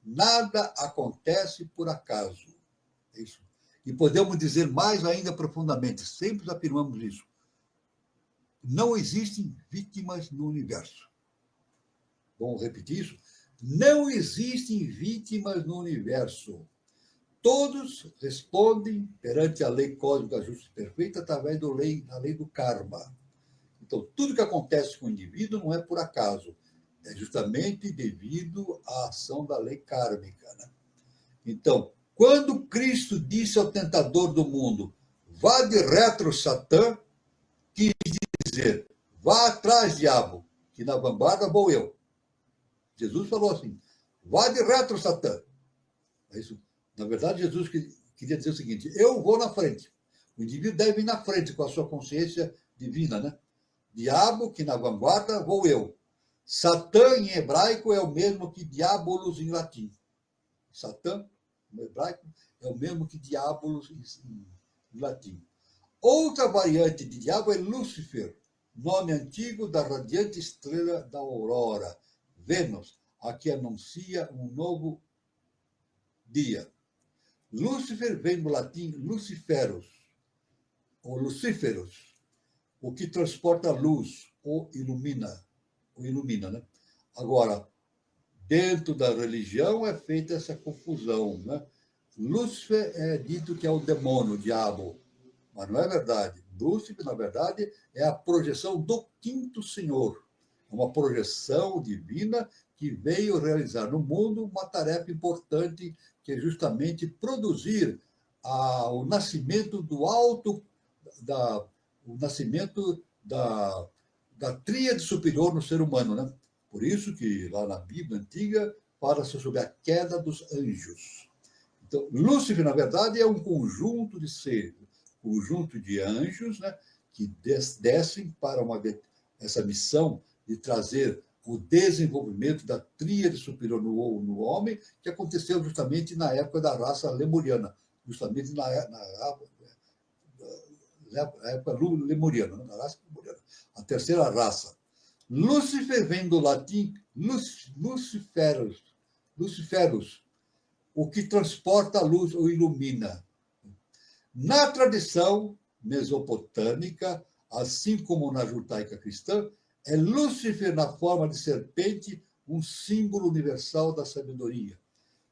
nada acontece por acaso. É isso. E podemos dizer mais ainda profundamente, sempre afirmamos isso, não existem vítimas no universo. Vamos repetir isso? Não existem vítimas no universo. Todos respondem perante a lei cósmica justa e perfeita através da lei do karma. Então, tudo que acontece com o indivíduo não é por acaso, é justamente devido à ação da lei kármica. Né? Então, quando Cristo disse ao tentador do mundo, vá de retro, Satã, quis dizer, vá atrás, diabo, que na vanguarda vou eu. Jesus falou assim, vá de retro, Satã. É isso. Na verdade, Jesus queria dizer o seguinte, eu vou na frente. O indivíduo deve ir na frente com a sua consciência divina, né? Diabo, que na vanguarda vou eu. Satã, em hebraico, é o mesmo que diabolos em latim. Satã, no hebraico, é o mesmo que diabolos em latim. Outra variante de diabo é Lúcifer, nome antigo da radiante estrela da aurora, Vênus, a que anuncia um novo dia. Lúcifer vem do latim luciferus, ou lucíferos, o que transporta a luz, ou ilumina, né? Agora, dentro da religião é feita essa confusão, né? Lúcifer é dito que é o demônio, o diabo, mas não é verdade. Lúcifer, na verdade, é a projeção do quinto senhor, é uma projeção divina que veio realizar no mundo uma tarefa importante, que é justamente produzir o nascimento do alto, o nascimento da tríade superior no ser humano, né? Por isso que lá na Bíblia antiga fala-se sobre a queda dos anjos. Então, Lúcifer, na verdade, é um conjunto de seres, conjunto de anjos, né, que descem para essa missão de trazer o desenvolvimento da tríade superior no homem, que aconteceu justamente na época da raça lemuriana, justamente na época lemuriana, na raça lemuriana, a terceira raça. Lúcifer vem do latim luciferus, o que transporta a luz ou ilumina. Na tradição mesopotâmica, assim como na judaica cristã, é Lúcifer na forma de serpente um símbolo universal da sabedoria.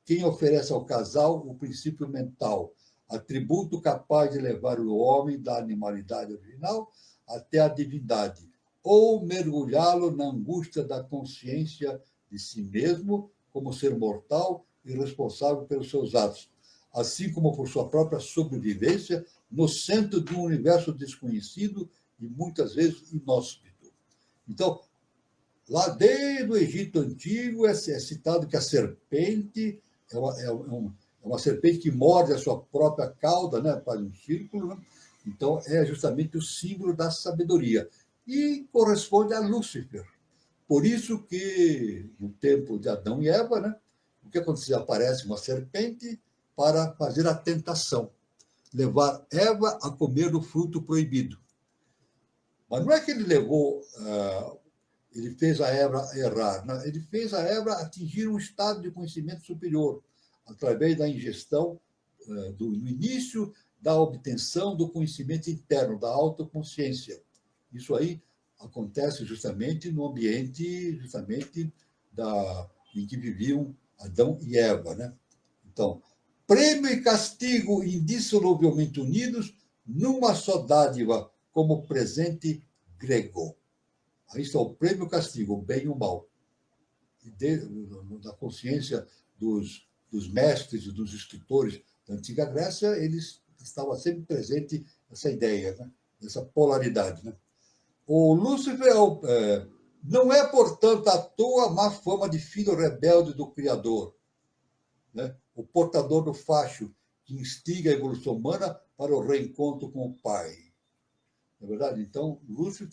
Quem oferece ao casal o princípio mental, atributo capaz de levar o homem da animalidade original até a divindade, ou mergulhá-lo na angústia da consciência de si mesmo como ser mortal e responsável pelos seus atos, assim como por sua própria sobrevivência no centro de um universo desconhecido e muitas vezes inóspito. Então, lá desde o Egito Antigo é citado que a serpente é uma serpente que morde a sua própria cauda, né, faz um círculo, né? Então, é justamente o símbolo da sabedoria. E corresponde a Lúcifer. Por isso que, no tempo de Adão e Eva, né, o que acontecia? Aparece uma serpente para fazer a tentação, levar Eva a comer do fruto proibido. Mas não é que ele ele fez a Eva errar, não, ele fez a Eva atingir um estado de conhecimento superior, através da ingestão, do início da obtenção do conhecimento interno, da autoconsciência. Isso aí acontece justamente no ambiente em que viviam Adão e Eva, né? Então, prêmio e castigo indissoluvelmente unidos numa só dádiva, como presente grego. Aí está o prêmio e o castigo, o bem e o mal. Da consciência dos mestres e dos instrutores da antiga Grécia, eles estavam sempre presente essa ideia, né? Essa polaridade, né? O Lúcifer não é, portanto, à toa a má fama de filho rebelde do Criador, né? O portador do facho que instiga a evolução humana para o reencontro com o Pai. Não é verdade? Então, Lúcifer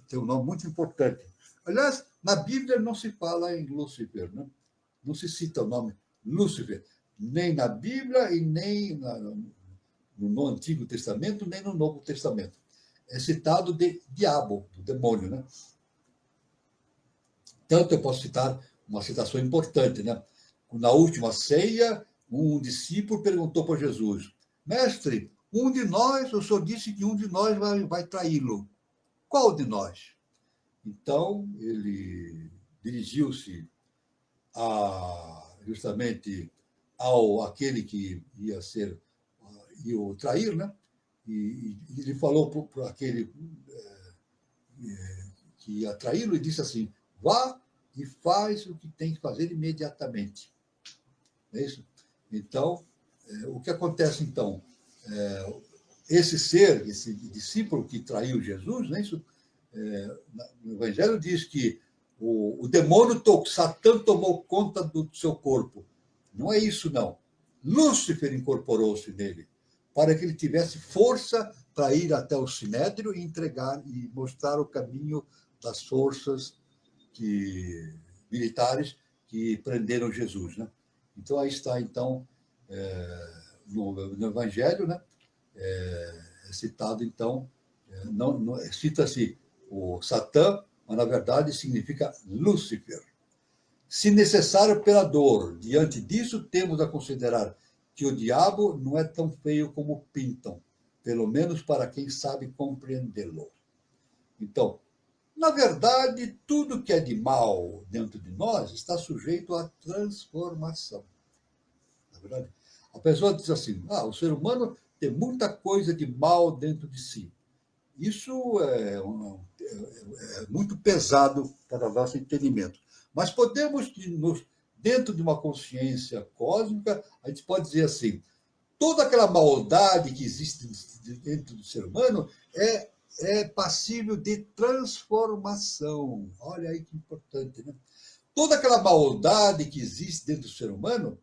tem um nome muito importante. Aliás, na Bíblia não se fala em Lúcifer, né? Não se cita o nome Lúcifer, nem na Bíblia e nem no Antigo Testamento, nem no Novo Testamento. É citado de diabo, do demônio, né? Tanto eu posso citar uma citação importante, né? Na última ceia, um discípulo perguntou para Jesus: Mestre, o senhor disse que um de nós vai traí-lo. Qual de nós? Então, ele dirigiu-se justamente àquele que ia o trair, né? E ele falou para aquele que ia traí-lo e disse assim: vá e faz o que tem que fazer imediatamente. É isso? Então, o que acontece então? Esse discípulo que traiu Jesus, não é isso? No Evangelho diz que o demônio, Satã, tomou conta do seu corpo. Não é isso, não. Lúcifer incorporou-se nele, para que ele tivesse força para ir até o Sinédrio e entregar e mostrar o caminho das forças militares que prenderam Jesus, né? Então, aí está, então, no Evangelho, né? É citado, então, cita-se o Satã, mas, na verdade, significa Lúcifer. se necessário pela dor. Diante disso, temos a considerar que o diabo não é tão feio como pintam, pelo menos para quem sabe compreendê-lo. Então, na verdade, tudo que é de mal dentro de nós está sujeito à transformação. Na verdade, a pessoa diz assim: o ser humano tem muita coisa de mal dentro de si. Isso é muito pesado para o nosso entendimento. Mas podemos, dentro de uma consciência cósmica, a gente pode dizer assim: toda aquela maldade que existe dentro do ser humano é passível de transformação. Olha aí que importante, né? Toda aquela maldade que existe dentro do ser humano,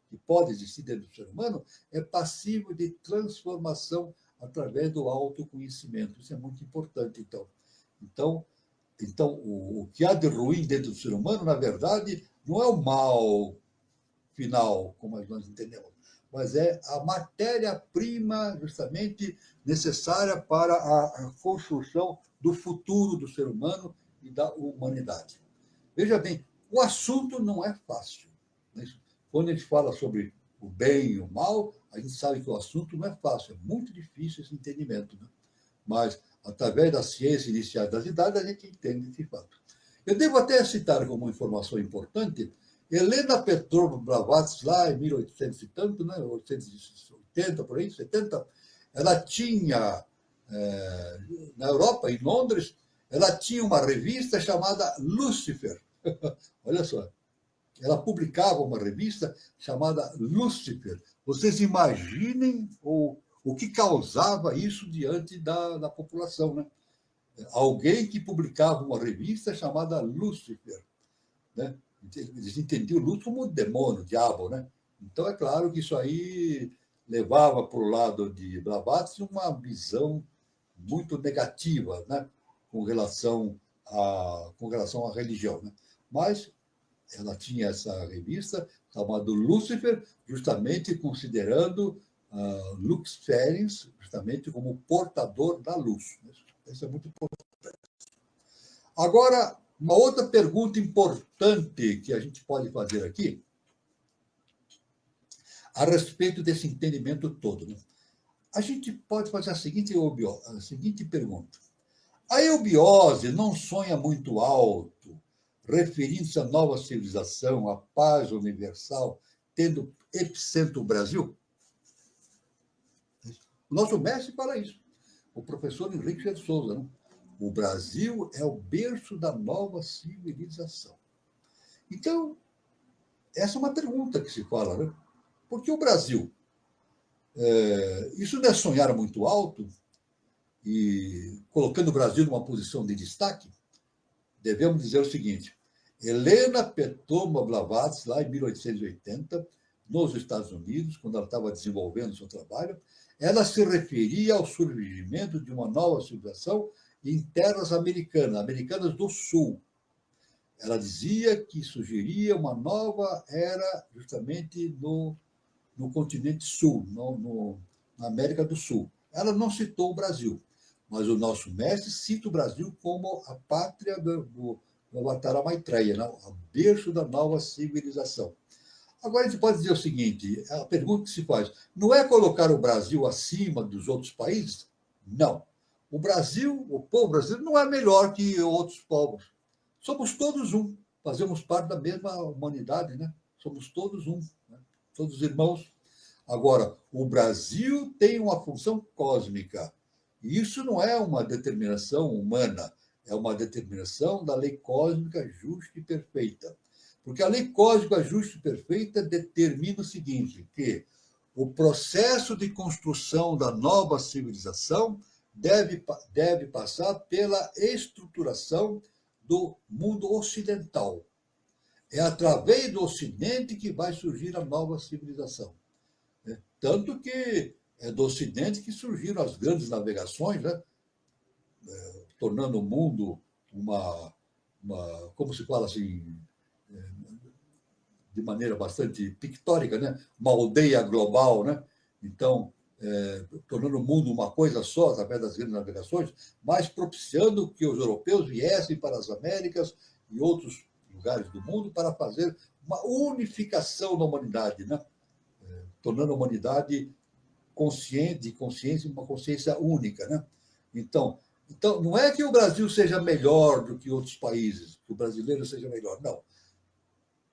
que pode existir dentro do ser humano, é passível de transformação através do autoconhecimento. Isso é muito importante, então. Então, o que há de ruim dentro do ser humano, na verdade, não é o mal final, como nós entendemos, mas é a matéria-prima justamente necessária para a construção do futuro do ser humano e da humanidade. Veja bem, o assunto não é fácil. Quando a gente fala sobre o bem e o mal, a gente sabe que o assunto não é fácil, é muito difícil esse entendimento, né? Mas, através da ciência inicial das idades, a gente entende esse fato. Eu devo até citar como informação importante Helena Petrovna Blavatsky, lá em 1800 e tanto, né, 880, por aí, 70, ela tinha, na Europa, em Londres, ela tinha uma revista chamada Lucifer. Olha só, ela publicava uma revista chamada Lucifer. Vocês imaginem o que causava isso diante da população, né? Alguém que publicava uma revista chamada Lucifer, né? Eles entendiam o Lúcifer como demônio, diabo, né? Então, é claro que isso aí levava para o lado de Blavatsky uma visão muito negativa, né? com relação à religião, né? Mas ela tinha essa revista chamada Lúcifer, justamente considerando Lux Ferens, justamente como portador da luz. Isso é muito importante. Agora, uma outra pergunta importante que a gente pode fazer aqui, a respeito desse entendimento todo, né? A gente pode fazer a seguinte pergunta: a eubiose não sonha muito alto, referindo-se à nova civilização, à paz universal, tendo epicentro o Brasil? O nosso mestre fala isso, o professor Henrique de Souza, né? O Brasil é o berço da nova civilização. Então, essa é uma pergunta que se fala, né? Por que o Brasil? Isso não é sonhar muito alto? E colocando o Brasil numa posição de destaque, devemos dizer o seguinte: Helena Petrovna Blavatsky, lá em 1880, nos Estados Unidos, quando ela estava desenvolvendo seu trabalho, ela se referia ao surgimento de uma nova civilização em terras americanas do Sul. Ela dizia que surgiria uma nova era justamente no continente Sul, na América do Sul. Ela não citou o Brasil, mas o nosso mestre cita o Brasil como a pátria do Avatara Maitreya, né? O berço da nova civilização. Agora a gente pode dizer o seguinte: a pergunta que se faz, não é colocar o Brasil acima dos outros países? Não. O povo brasileiro não é melhor que outros povos. Somos todos um, fazemos parte da mesma humanidade, né? Somos todos um, né? Todos irmãos. Agora, o Brasil tem uma função cósmica. E isso não é uma determinação humana, é uma determinação da lei cósmica justa e perfeita. Porque a lei cósmica justa e perfeita determina o seguinte, que o processo de construção da nova civilização deve passar pela estruturação do mundo ocidental. É através do Ocidente que vai surgir a nova civilização. Tanto que é do Ocidente que surgiram as grandes navegações, né? Tornando o mundo como se fala assim, de maneira bastante pictórica, né? Uma aldeia global, né? Então, tornando o mundo uma coisa só, através das grandes navegações, mas propiciando que os europeus viessem para as Américas e lugares do mundo para fazer uma unificação da humanidade, né? Tornando a humanidade consciente, de consciência, uma consciência única, né? Então, não é que o Brasil seja melhor do que outros países, que o brasileiro seja melhor, não.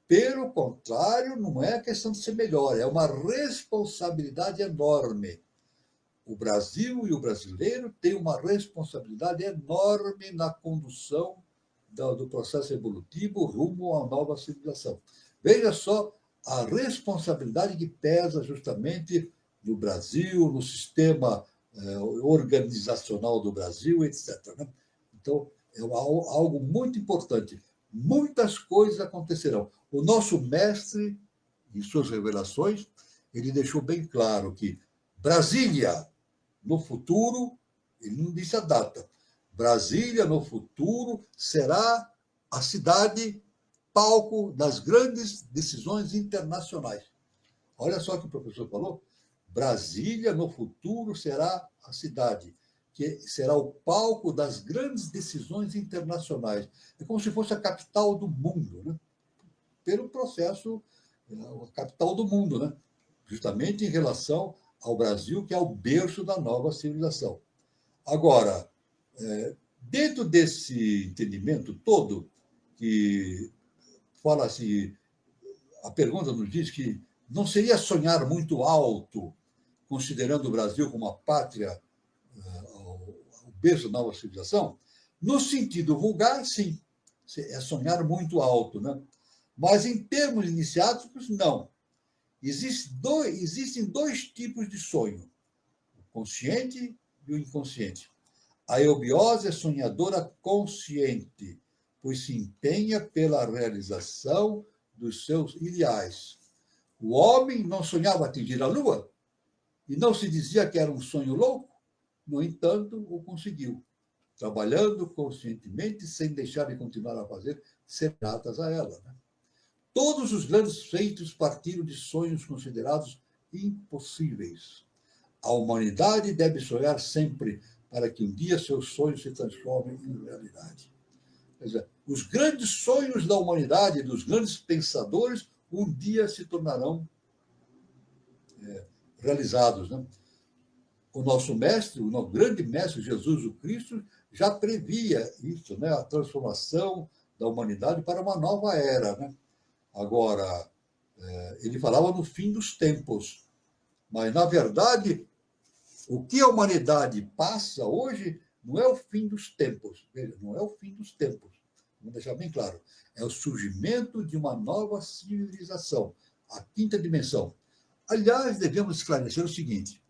Pelo contrário, não é questão de ser melhor, é uma responsabilidade enorme. O Brasil e o brasileiro têm uma responsabilidade enorme na condução do processo evolutivo rumo a uma nova civilização. Veja só a responsabilidade que pesa justamente no Brasil, no sistema organizacional do Brasil, etc. Né? Então, é algo muito importante. Muitas coisas acontecerão. O nosso mestre, em suas revelações, ele deixou bem claro que Brasília, no futuro, ele não disse a data, Brasília, no futuro, será a cidade palco das grandes decisões internacionais. Olha só o que o professor falou. Brasília, no futuro, será a cidade que será o palco das grandes decisões internacionais. É como se fosse a capital do mundo, né? Pelo processo, a capital do mundo, né? Justamente em relação ao Brasil, que é o berço da nova civilização. Agora, dentro desse entendimento todo, que fala assim, a pergunta nos diz que não seria sonhar muito alto, considerando o Brasil como a pátria, o berço da nova civilização? No sentido vulgar, sim, é sonhar muito alto, né? Mas em termos iniciáticos, não. Existem dois tipos de sonho, o consciente e o inconsciente. A eubiose é sonhadora consciente, pois se empenha pela realização dos seus ideais. O homem não sonhava atingir a lua e não se dizia que era um sonho louco, no entanto, o conseguiu, trabalhando conscientemente sem deixar de continuar a fazer serenatas a ela, né? Todos os grandes feitos partiram de sonhos considerados impossíveis. A humanidade deve sonhar sempre para que um dia seus sonhos se transformem em realidade. Quer dizer, os grandes sonhos da humanidade, dos grandes pensadores, um dia se tornarão realizados, né? O nosso mestre, o nosso grande mestre Jesus o Cristo, já previa isso, né? A transformação da humanidade para uma nova era, né? Agora, ele falava no fim dos tempos, mas, na verdade, o que a humanidade passa hoje não é o fim dos tempos, veja, não é o fim dos tempos, vamos deixar bem claro, é o surgimento de uma nova civilização, a quinta dimensão. Aliás, devemos esclarecer o seguinte,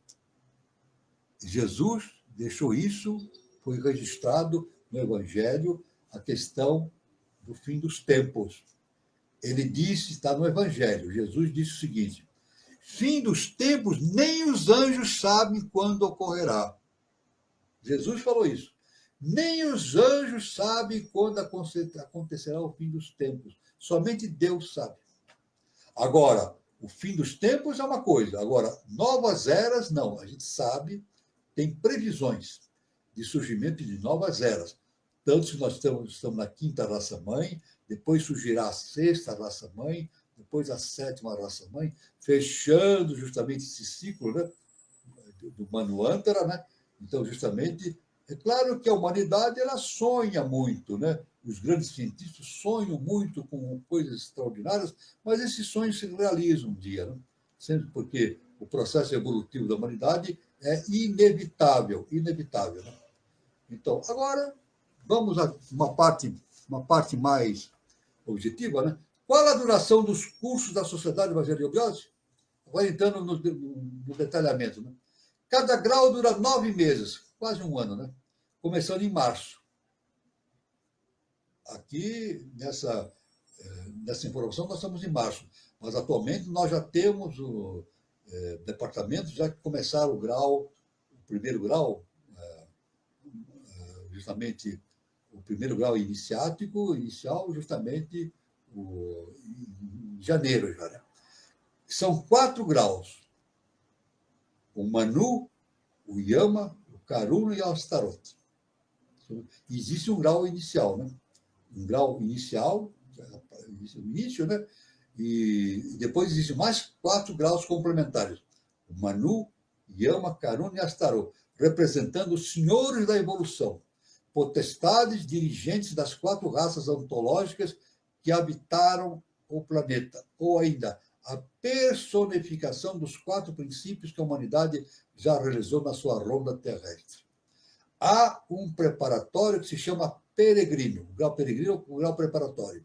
Jesus deixou isso, foi registrado no Evangelho, a questão do fim dos tempos. Ele disse, está no Evangelho, Jesus disse o seguinte, fim dos tempos, nem os anjos sabem quando ocorrerá. Jesus falou isso. Nem os anjos sabem quando acontecerá o fim dos tempos. Somente Deus sabe. Agora, o fim dos tempos é uma coisa. Agora, novas eras, não. A gente sabe, tem previsões de surgimento de novas eras. Tanto que nós estamos na quinta raça-mãe, depois surgirá a sexta raça-mãe, depois a sétima raça-mãe, fechando justamente esse ciclo, né, do Manvantara, né? Então, justamente, é claro que a humanidade ela sonha muito, né? Os grandes cientistas sonham muito com coisas extraordinárias, mas esses sonhos se realizam um dia, né? Sempre porque o processo evolutivo da humanidade é inevitável, inevitável, né? Então, agora, vamos a uma parte mais objetiva, né? Qual a duração dos cursos da Sociedade Evangelho e Eubiose? Agora entrando no detalhamento, né? Cada grau dura 9 meses, quase um ano, né? Começando em março. Aqui, nessa informação, nós estamos em março, mas atualmente nós já temos departamentos já que começaram o primeiro grau, justamente o primeiro grau inicial, justamente em janeiro já, né? São 4 graus. O Manu, o Yama, o Karuna e o Astaroth. Existe um grau inicial, né? Um grau inicial, o início, né? E depois existem mais 4 graus complementares. O Manu, Yama, Karuna e Astarô, representando os senhores da evolução, potestades dirigentes das 4 raças ontológicas que habitaram o planeta, ou ainda a personificação dos 4 princípios que a humanidade já realizou na sua ronda terrestre. Há um preparatório que se chama peregrino, o grau peregrino ou o grau preparatório.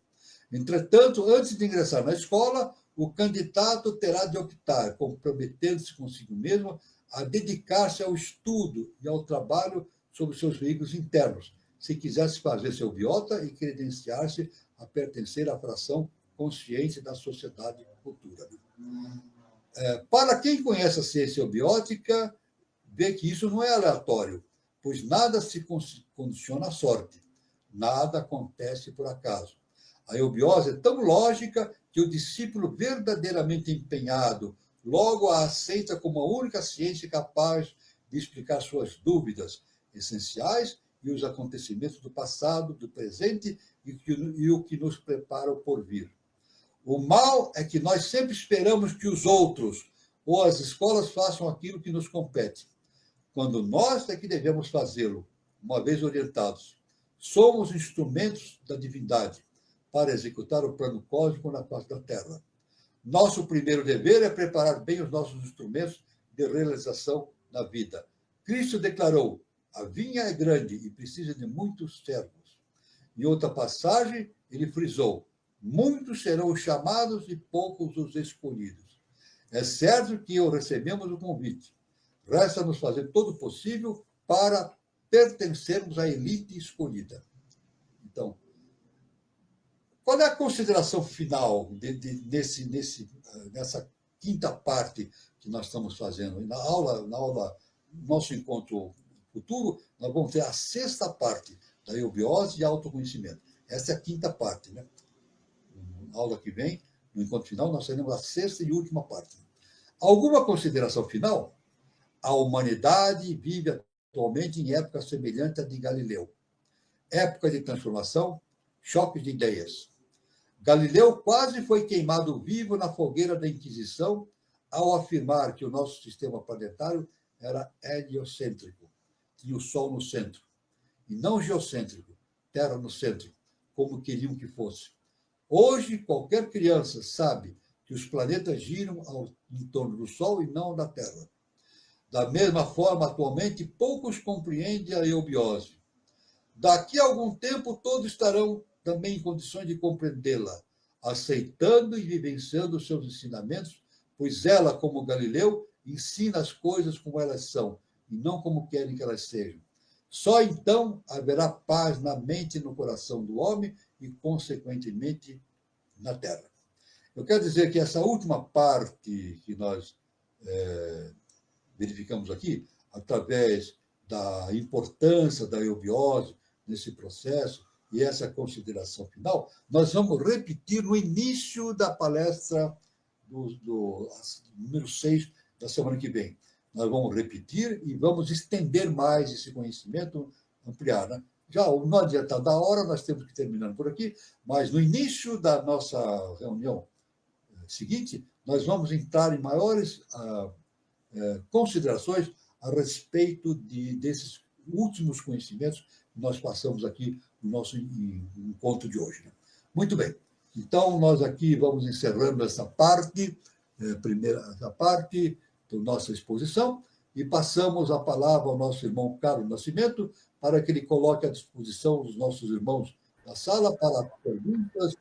Entretanto, antes de ingressar na escola, o candidato terá de optar, comprometendo-se consigo mesmo, a dedicar-se ao estudo e ao trabalho sobre seus veículos internos, se quisesse fazer seu biota e credenciar-se a pertencer à fração consciente da sociedade futura. Para quem conhece a ciência biótica, vê que isso não é aleatório, pois nada se condiciona à sorte, nada acontece por acaso. A eubiose é tão lógica que o discípulo verdadeiramente empenhado logo a aceita como a única ciência capaz de explicar suas dúvidas essenciais e os acontecimentos do passado, do presente e o que nos prepara o porvir. O mal é que nós sempre esperamos que os outros ou as escolas façam aquilo que nos compete, quando nós é que devemos fazê-lo, uma vez orientados. Somos instrumentos da divindade para executar o plano cósmico na face da Terra. Nosso primeiro dever é preparar bem os nossos instrumentos de realização na vida. Cristo declarou: a vinha é grande e precisa de muitos servos. Em outra passagem, ele frisou: muitos serão os chamados e poucos os escolhidos. É certo que recebemos o convite. Resta-nos fazer todo o possível para pertencermos à elite escolhida. Então, qual é a consideração final nessa quinta parte que nós estamos fazendo? Nosso encontro futuro, nós vamos ter a 6ª parte da eubiose e autoconhecimento. Essa é a quinta parte, né? Na aula que vem, no encontro final, nós teremos a 6ª e última parte. Alguma consideração final? A humanidade vive atualmente em época semelhante à de Galileu. Época de transformação, choques de ideias. Galileu quase foi queimado vivo na fogueira da Inquisição ao afirmar que o nosso sistema planetário era heliocêntrico, tinha o Sol no centro, e não geocêntrico, Terra no centro, como queriam que fosse. Hoje, qualquer criança sabe que os planetas giram em torno do Sol e não da Terra. Da mesma forma, atualmente, poucos compreendem a eubiose. Daqui a algum tempo, todos estarão também em condições de compreendê-la, aceitando e vivenciando os seus ensinamentos, pois ela, como Galileu, ensina as coisas como elas são, e não como querem que elas sejam. Só então haverá paz na mente e no coração do homem e, consequentemente, na Terra. Eu quero dizer que essa última parte que nós verificamos aqui, através da importância da eubiose nesse processo e essa consideração final, nós vamos repetir no início da palestra número 6 da semana que vem. Nós vamos repetir e vamos estender mais esse conhecimento, ampliar, né? Já não adianta da hora, nós temos que terminar por aqui, mas no início da nossa reunião seguinte, nós vamos entrar em maiores considerações a respeito desses últimos conhecimentos que nós passamos aqui no nosso encontro de hoje. Muito bem. Então, nós aqui vamos encerrando essa parte, essa parte da nossa exposição, e passamos a palavra ao nosso irmão Carlos Nascimento, para que ele coloque à disposição dos nossos irmãos da sala para perguntas,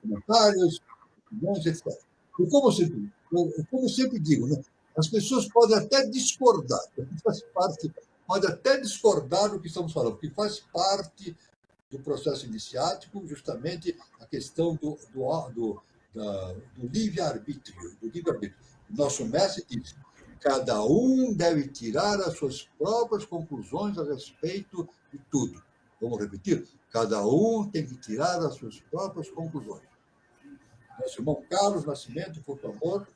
comentários, opiniões, etc. E como sempre digo, né, as pessoas podem até discordar, pode até discordar do que estamos falando, porque faz parte do processo iniciático, justamente a questão do livre-arbítrio. Nosso mestre diz: cada um deve tirar as suas próprias conclusões a respeito de tudo. Vamos repetir? Cada um tem que tirar as suas próprias conclusões. Nosso irmão Carlos Nascimento, por favor.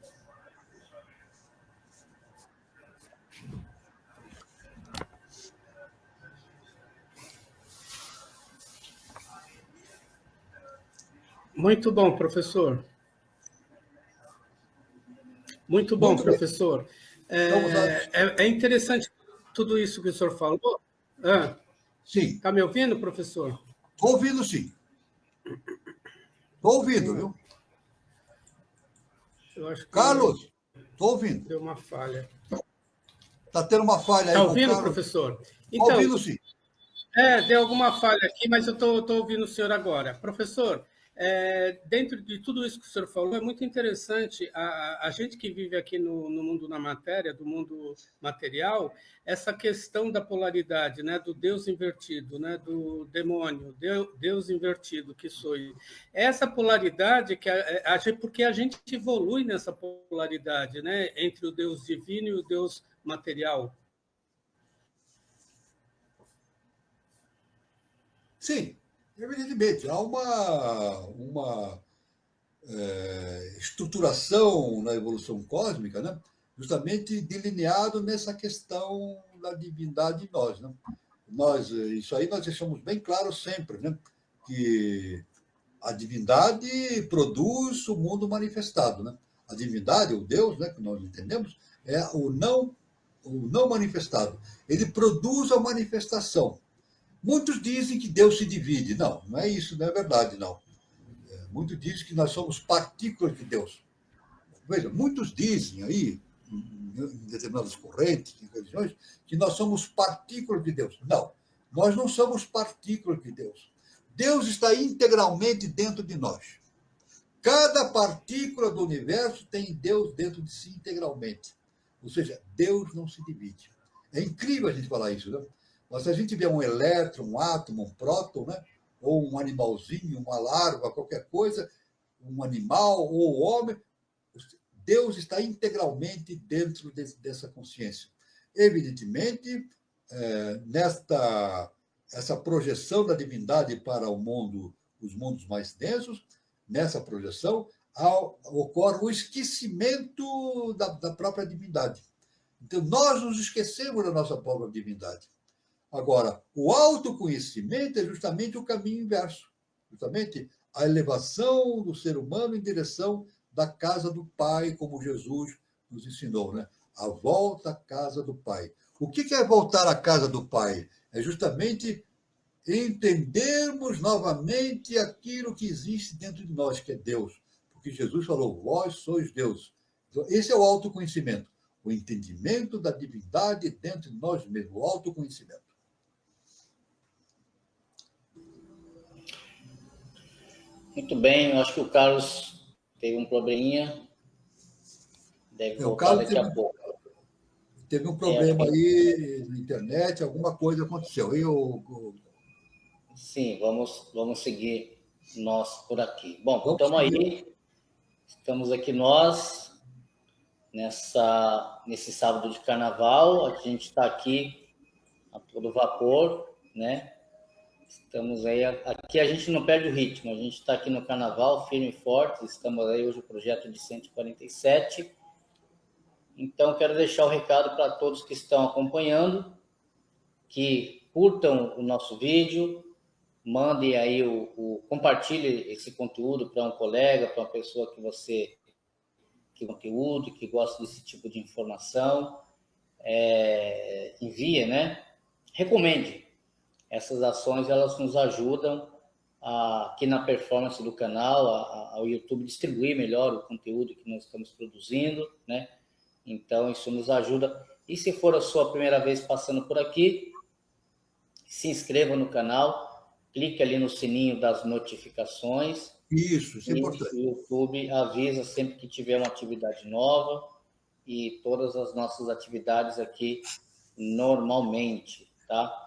Muito bom, professor. Muito bom,
Muito bem.
professor.
Vamos lá.
É interessante tudo isso que o senhor falou.
Sim,
Está me ouvindo, professor?
estou ouvindo, sim. Estou ouvindo, viu?
Eu acho que
Carlos, estou ouvindo.
deu uma falha.
Está tendo uma falha
Está
aí com o
ouvindo,
Carlos?
professor?
Estou
Então,
ouvindo, sim.
deu alguma falha aqui, mas eu estou ouvindo o senhor agora. Professor, dentro de tudo isso que o senhor falou, é muito interessante a gente que vive aqui no mundo na matéria, do mundo material, essa questão da polaridade, né, do Deus invertido, né, do demônio, Deus invertido que sou. Essa polaridade, porque a gente evolui nessa polaridade, né, entre o Deus divino e o Deus material.
Sim, evidentemente. Há uma estruturação na evolução cósmica, né? Justamente delineado nessa questão da divindade em nós. Né? Isso aí nós deixamos bem claro sempre, né? Que a divindade produz o mundo manifestado. Né? A divindade, o Deus, né, que nós entendemos, é o não manifestado. Ele produz a manifestação. Muitos dizem que Deus se divide. Não, não é isso, não é verdade, não. Muitos dizem que nós somos partículas de Deus. Veja, muitos dizem aí, em determinadas correntes, em religiões, que nós somos partículas de Deus. Não, nós não somos partículas de Deus. Deus está integralmente dentro de nós. Cada partícula do universo tem Deus dentro de si integralmente. Ou seja, Deus não se divide. É incrível a gente falar isso, né? Mas se a gente vê um elétron, um átomo, um próton, né? Ou um animalzinho, uma larva, qualquer coisa, um animal ou o homem, Deus está integralmente dentro dessa consciência. Evidentemente, essa projeção da divindade para o mundo, os mundos mais densos, nessa projeção, ocorre o esquecimento da própria divindade. Então, nós nos esquecemos da nossa própria divindade. Agora, o autoconhecimento é justamente o caminho inverso, justamente a elevação do ser humano em direção da casa do Pai, como Jesus nos ensinou, né? A volta à casa do Pai. O que é voltar à casa do Pai? É justamente entendermos novamente aquilo que existe dentro de nós, que é Deus. Porque Jesus falou, vós sois Deus. Então, esse é o autoconhecimento, o entendimento da divindade dentro de nós mesmos, o autoconhecimento.
Muito bem, eu acho que o Carlos teve um probleminha, deve
O
voltar
Carlos
daqui a pouco.
teve um problema aí na internet, alguma coisa aconteceu.
Sim, vamos seguir nós por aqui. Bom,
Vamos
estamos aqui nós, nesse sábado de carnaval, a gente está aqui a todo vapor, né? Estamos aí, aqui a gente não perde o ritmo, a gente está aqui no carnaval, firme e forte, estamos aí hoje no projeto de 147. Então, quero deixar o recado para todos que estão acompanhando, que curtam o nosso vídeo, mandem aí compartilhe esse conteúdo para um colega, para uma pessoa que você que conteúdo, que gosta desse tipo de informação, envie, né? Recomende. Essas ações, elas nos ajudam aqui na performance do canal, ao YouTube distribuir melhor o conteúdo que nós estamos produzindo, né? Então, isso nos ajuda. E se for a sua primeira vez passando por aqui, se inscreva no canal, clique ali no sininho das notificações.
Isso é
E
importante.
o YouTube avisa sempre que tiver uma atividade nova e todas as nossas atividades aqui normalmente, tá?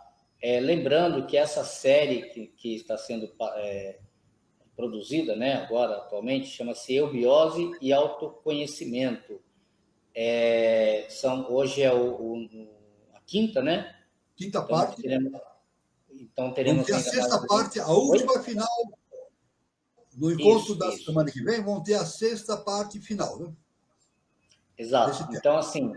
Lembrando que essa série que está sendo produzida, né, agora atualmente, chama-se Eubiose e Autoconhecimento. Hoje é a quinta, né?
Quinta parte.
Teremos
Vamos ter a
ainda mais.
sexta parte, a última final. No encontro da semana que vem, vamos ter a sexta parte final. Né?
Exato. Então, assim,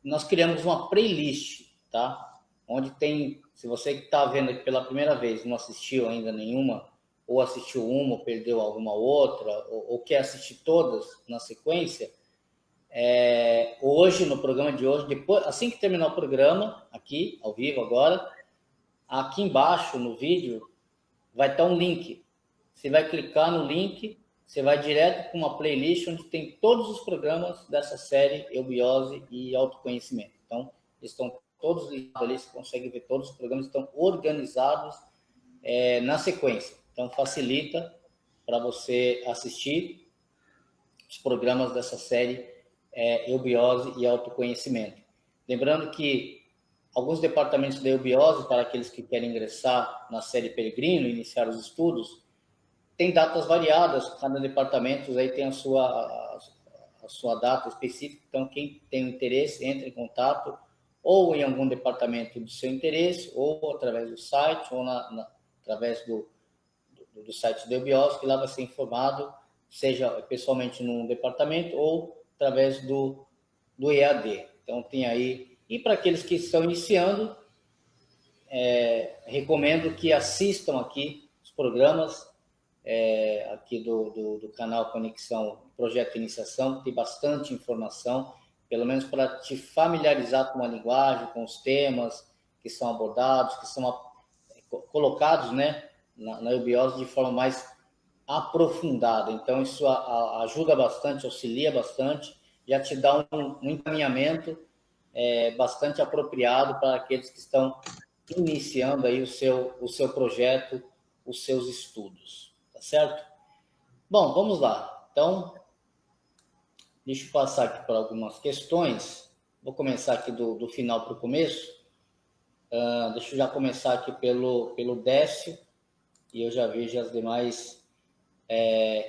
nós criamos uma playlist, tá? Onde tem, se você que está vendo aqui pela primeira vez, não assistiu ainda nenhuma ou assistiu uma, ou perdeu alguma outra, ou quer assistir todas na sequência, hoje, no programa de hoje, depois, assim que terminar o programa, aqui, ao vivo agora, aqui embaixo no vídeo vai estar um link. Você vai clicar no link, você vai direto para uma playlist onde tem todos os programas dessa série Eubiose e Autoconhecimento. Então, estão todos listados ali, você consegue ver todos os programas, estão organizados na sequência. Então, facilita para você assistir os programas dessa série Eubiose e Autoconhecimento. Lembrando que alguns departamentos da Eubiose, para aqueles que querem ingressar na série Peregrino, iniciar os estudos, tem datas variadas, cada departamento aí tem a sua data específica, então quem tem interesse, entre em contato, ou em algum departamento do seu interesse, ou através do site, ou através do site da Eubiose, que lá vai ser informado, seja pessoalmente num departamento, ou através do EAD. Então tem aí, e para aqueles que estão iniciando, recomendo que assistam aqui os programas aqui do canal Conexão Projeto Iniciação, tem bastante informação, pelo menos para te familiarizar com a linguagem, com os temas que são abordados, que são colocados, né, na Eubiose de forma mais aprofundada. Então, isso ajuda bastante, auxilia bastante, já te dá um encaminhamento bastante apropriado para aqueles que estão iniciando aí o seu projeto, os seus estudos. Tá certo? Bom, vamos lá. Então, deixa eu passar aqui por algumas questões. Vou começar aqui do final para o começo. Deixa eu já começar aqui pelo Décio, e eu já vejo as demais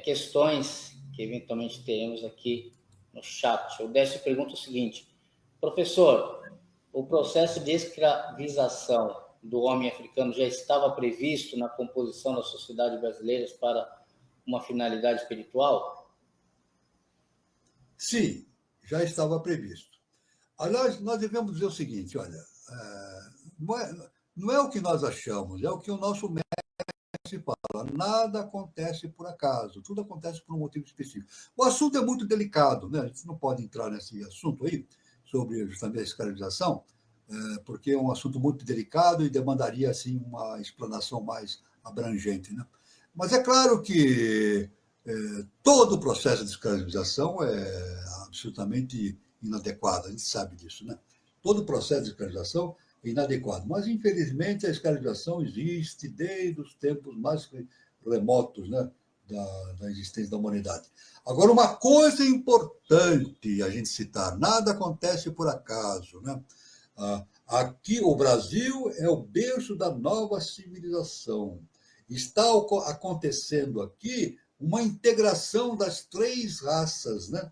questões que eventualmente teremos aqui no chat. O Décio pergunta o seguinte: professor, o processo de escravização do homem africano já estava previsto na composição da sociedade brasileira para uma finalidade espiritual?
Sim, já estava previsto. Aliás, nós devemos dizer o seguinte, olha, não é o que nós achamos, é o que o nosso mestre fala. Nada acontece por acaso, tudo acontece por um motivo específico. O assunto é muito delicado, né? A gente não pode entrar nesse assunto aí, sobre justamente a escravização, porque é um assunto muito delicado e demandaria assim uma explanação mais abrangente, né? Mas é claro que todo o processo de escravização é absolutamente inadequado, a gente sabe disso, né? Todo o processo de escravização é inadequado, mas infelizmente a escravização existe desde os tempos mais remotos, né, da existência da humanidade. Agora, uma coisa importante a gente citar: nada acontece por acaso, né? Aqui, o Brasil é o berço da nova civilização. Está acontecendo aqui uma integração das três raças, né?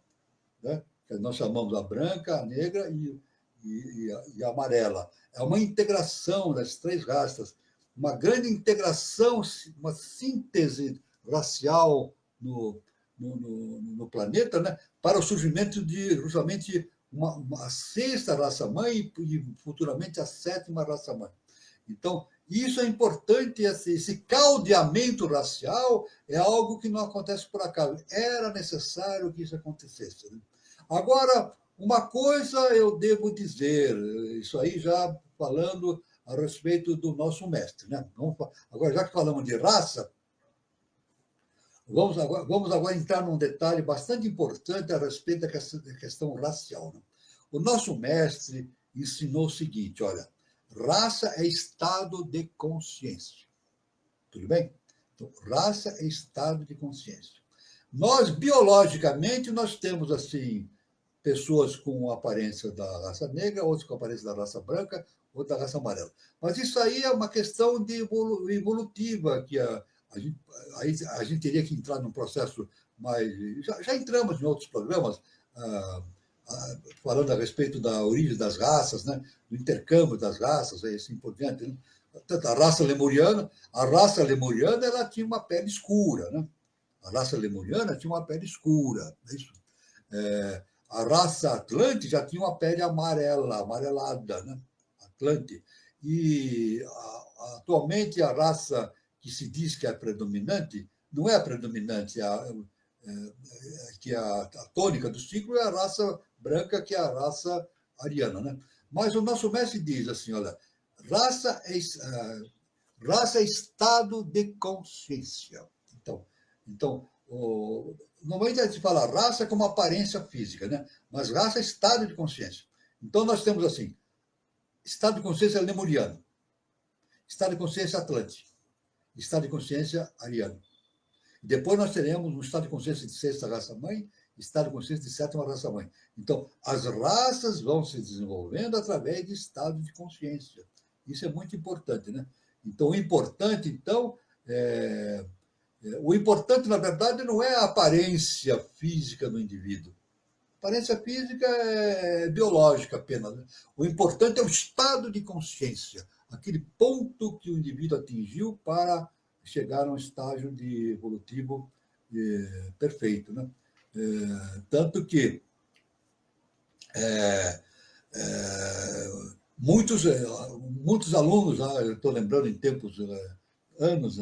Que nós chamamos a branca, a negra e a amarela. É uma integração das três raças, uma grande integração, uma síntese racial no planeta, né? Para o surgimento de justamente uma sexta raça-mãe e futuramente a sétima raça-mãe. Então, isso é importante, esse caldeamento racial é algo que não acontece por acaso. Era necessário que isso acontecesse, né? Agora, uma coisa eu devo dizer, isso aí já falando a respeito do nosso mestre, né? Agora, já que falamos de raça, vamos agora entrar num detalhe bastante importante a respeito da questão racial, né? O nosso mestre ensinou o seguinte: olha, raça é estado de consciência. Tudo bem? Então, raça é estado de consciência. Nós, biologicamente, nós temos, assim, pessoas com a aparência da raça negra, outros com a aparência da raça branca, outros da raça amarela. Mas isso aí é uma questão de evolutiva, que a gente teria que entrar num processo mais... Já entramos em outros programas, falando a respeito da origem das raças, né? Do intercâmbio das raças, e assim por diante, né? A raça lemuriana ela tinha uma pele escura, né? A raça lemuriana tinha uma pele escura, é isso. A raça Atlante já tinha uma pele amarelada, né? Atlante. E atualmente a raça que se diz que é predominante, não é a predominante, que a tônica do ciclo é a raça branca, que é a raça ariana, né? Mas o nosso mestre diz assim, olha, raça é estado de consciência. Então normalmente a gente fala raça como aparência física, né? Mas raça é estado de consciência. Então nós temos assim, estado de consciência lemuriano, estado de consciência atlântico, estado de consciência ariano. Depois nós teremos um estado de consciência de sexta raça-mãe, estado de consciência de sétima raça-mãe. Então, as raças vão se desenvolvendo através de estado de consciência. Isso é muito importante, né? Então, o importante, na verdade, não é a aparência física do indivíduo. A aparência física é biológica apenas, né? O importante é o estado de consciência, aquele ponto que o indivíduo atingiu para chegar a um estágio evolutivo perfeito, né? Tanto que muitos alunos, eu estou lembrando em tempos, anos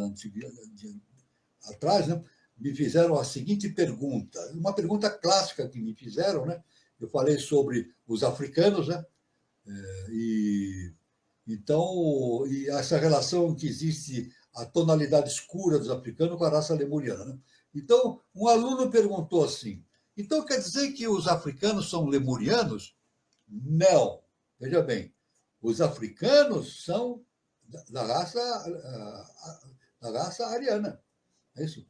atrás, né, me fizeram a seguinte pergunta, uma pergunta clássica que me fizeram, né? Eu falei sobre os africanos, né? Então, essa relação que existe, a tonalidade escura dos africanos com a raça lemuriana, né? Então, um aluno perguntou assim, então quer dizer que os africanos são lemurianos? Não. Veja bem, os africanos são da raça ariana. É isso.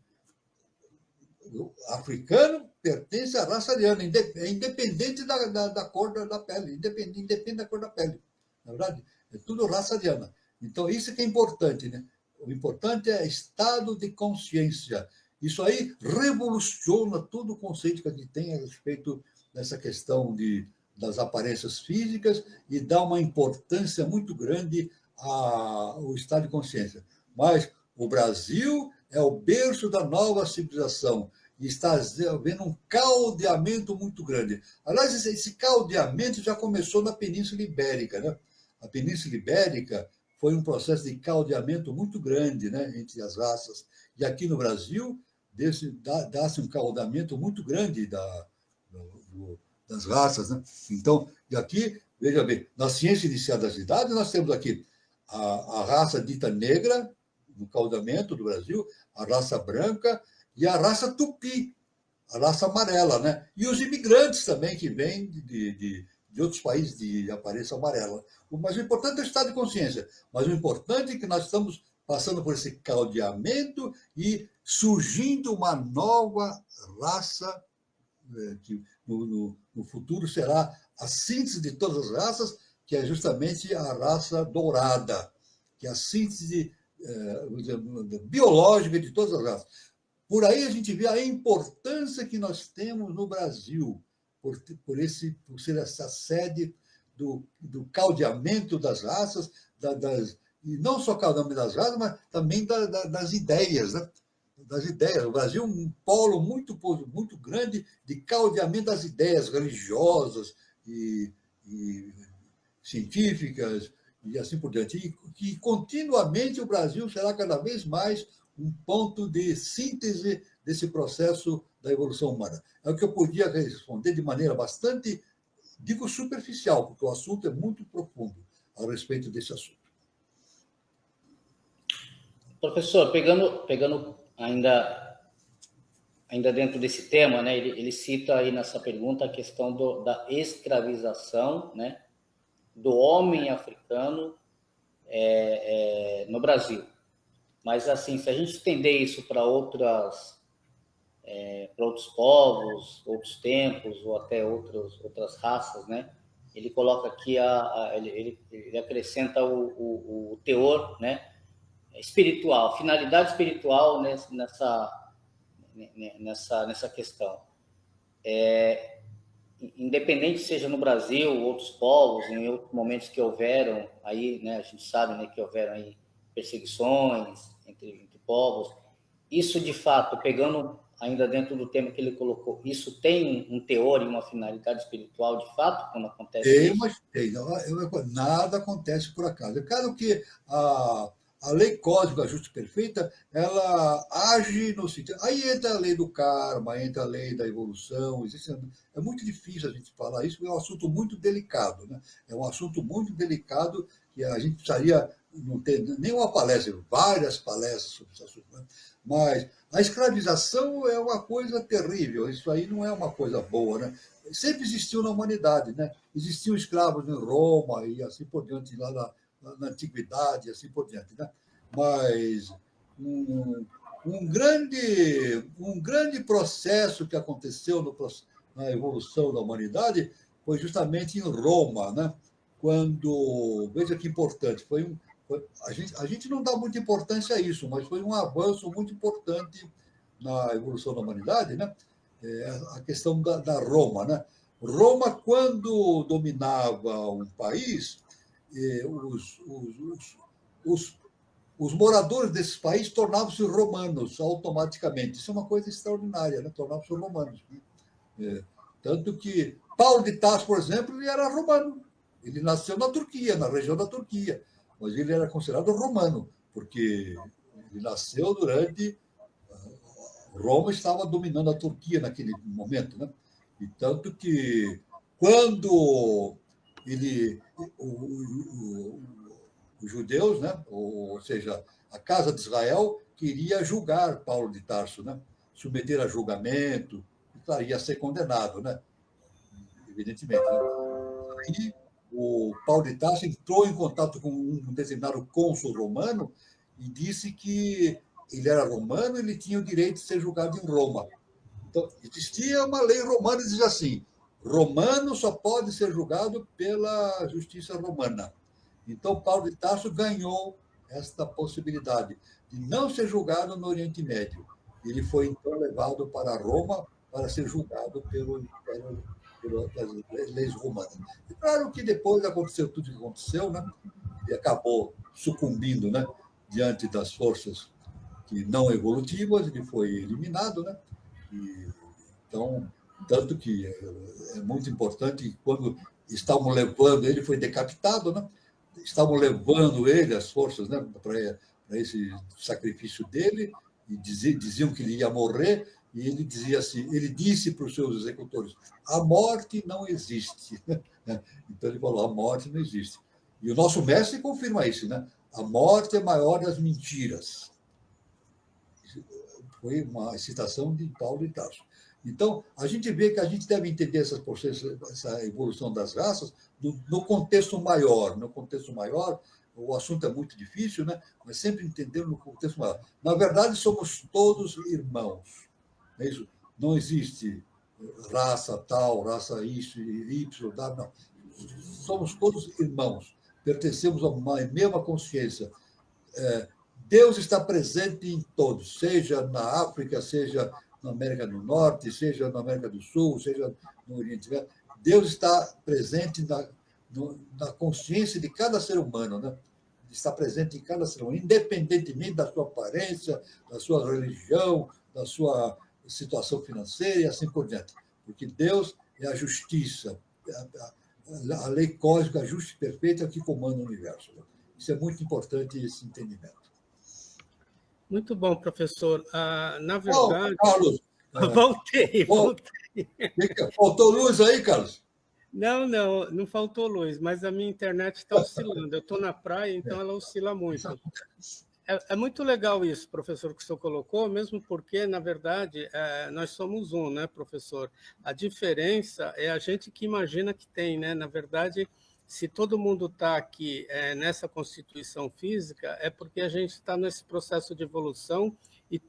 O africano pertence à raça ariana, é independente da cor da pele, independente da cor da pele. Na verdade, é tudo raça ariana. Então, isso que é importante, né? O importante é estado de consciência. Isso aí revoluciona todo o conceito que a gente tem a respeito dessa questão das aparências físicas e dá uma importância muito grande ao estado de consciência. Mas o Brasil é o berço da nova civilização e está havendo um caldeamento muito grande. Aliás, esse caldeamento já começou na Península Ibérica, né? A Península Ibérica foi um processo de caldeamento muito grande, né, entre as raças. E aqui no Brasil, dá-se um caldeamento muito grande das raças, né? Então, e aqui, veja bem, na ciência inicial das idades, nós temos aqui a raça dita negra, no caldeamento do Brasil, a raça branca e a raça tupi, a raça amarela, né? E os imigrantes também que vêm de outros países de aparência amarela. Mas o importante é o estado de consciência. Mas o importante é que nós estamos passando por esse caldeamento e surgindo uma nova raça que no futuro será a síntese de todas as raças, que é justamente a raça dourada, que é a síntese biológica de todas as raças. Por aí a gente vê a importância que nós temos no Brasil, por ser essa sede do caldeamento das raças, e não só caldeamento das raças, mas também das ideias, né? Das ideias. O Brasil é um polo muito grande de caldeamento das ideias religiosas e científicas e assim por diante. E que continuamente o Brasil será cada vez mais um ponto de síntese desse processo da evolução humana. É o que eu podia responder de maneira bastante, digo, superficial, porque o assunto é muito profundo a respeito desse assunto.
Professor, pegando ainda dentro desse tema, né, ele cita aí nessa pergunta a questão da escravização, né, do homem africano no Brasil. Mas, assim, se a gente estender isso para outros povos, outros tempos, ou até outras raças, né, ele coloca aqui, ele acrescenta o teor, né, espiritual, finalidade espiritual nessa questão. Independente seja no Brasil, outros povos, em outros momentos que houveram, aí, né, a gente sabe, né, que houveram aí perseguições entre povos, isso de fato, pegando ainda dentro do tema que ele colocou, isso tem um teor e uma finalidade espiritual de fato, quando acontece isso?
Mas tem. Nada acontece por acaso. É claro que a lei cósmica, a justiça perfeita, ela age no sentido. Aí entra a lei do karma, entra a lei da evolução. É muito difícil a gente falar isso, é um assunto muito delicado, né? É um assunto muito delicado que a gente precisaria não ter nenhuma palestra, várias palestras sobre esse assunto, né? Mas a escravização é uma coisa terrível, isso aí não é uma coisa boa, né? Sempre existiu na humanidade, né? Existiam escravos em Roma e assim por diante, lá na antiguidade e assim por diante, né? Mas um, um grande processo que aconteceu na evolução da humanidade foi justamente em Roma, né? Quando, veja que importante, a gente não dá muita importância a isso, mas foi um avanço muito importante na evolução da humanidade, né? A questão da Roma, né? Roma, quando dominava um país, os, os, os, os moradores desse país tornavam-se romanos automaticamente. Isso é uma coisa extraordinária, né? Tornavam-se romanos. Né? Tanto que Paulo de Tarso, por exemplo, ele era romano. Ele nasceu na Turquia, na região da Turquia, mas ele era considerado romano, porque ele nasceu durante. Roma estava dominando a Turquia naquele momento, né? E tanto que quando ele, os judeus, né? Ou seja, a casa de Israel queria julgar Paulo de Tarso, né? Submeter a julgamento, e claro, ia ser condenado, né? Evidentemente. Né? Aí o Paulo de Tarso entrou em contato com um determinado cônsul romano e disse que ele era romano e ele tinha o direito de ser julgado em Roma. Então, existia uma lei romana que dizia assim: romano só pode ser julgado pela justiça romana. Então, Paulo de Tarso ganhou esta possibilidade de não ser julgado no Oriente Médio. Ele foi, então, levado para Roma para ser julgado pelas leis romanas. E claro que depois aconteceu tudo o que aconteceu, né? Ele acabou sucumbindo, né? Diante das forças que não evolutivas, ele foi eliminado, né? E, então, tanto que é muito importante, quando estavam levando ele, foi decapitado, né? Estavam levando ele, as forças, né, para esse sacrifício dele, e diziam que ele ia morrer, e ele dizia assim, ele disse para os seus executores: a morte não existe. Então ele falou: a morte não existe. E o nosso mestre confirma isso, né? A morte é a maior das mentiras. Foi uma citação de Paulo de Tarso. Então, a gente vê que a gente deve entender essa evolução das raças no contexto maior. No contexto maior, o assunto é muito difícil, né? Mas sempre entendendo no contexto maior. Na verdade, somos todos irmãos. É isso? Não existe raça tal, raça isso, Y, W, não. Somos todos irmãos. Pertencemos a uma mesma consciência. Deus está presente em todos, seja na África, seja na América do Norte, seja na América do Sul, seja no Oriente Médio. Deus está presente na consciência de cada ser humano, né? Está presente em cada ser humano, independentemente da sua aparência, da sua religião, da sua situação financeira e assim por diante. Porque Deus é a justiça, a lei cósmica, a justiça perfeita que comanda o universo. Isso é muito importante, esse entendimento.
Muito bom, professor. Na
Oh,
verdade.
Carlos,
Voltei.
faltou luz aí, Carlos?
Não faltou luz, mas a minha internet está oscilando. Eu estou na praia, então ela oscila muito. É muito legal isso, professor, que o senhor colocou, mesmo porque, na verdade, nós somos um, né, professor? A diferença é a gente que imagina que tem, né? Na verdade, se todo mundo está aqui nessa constituição física, é porque a gente está nesse processo de evolução e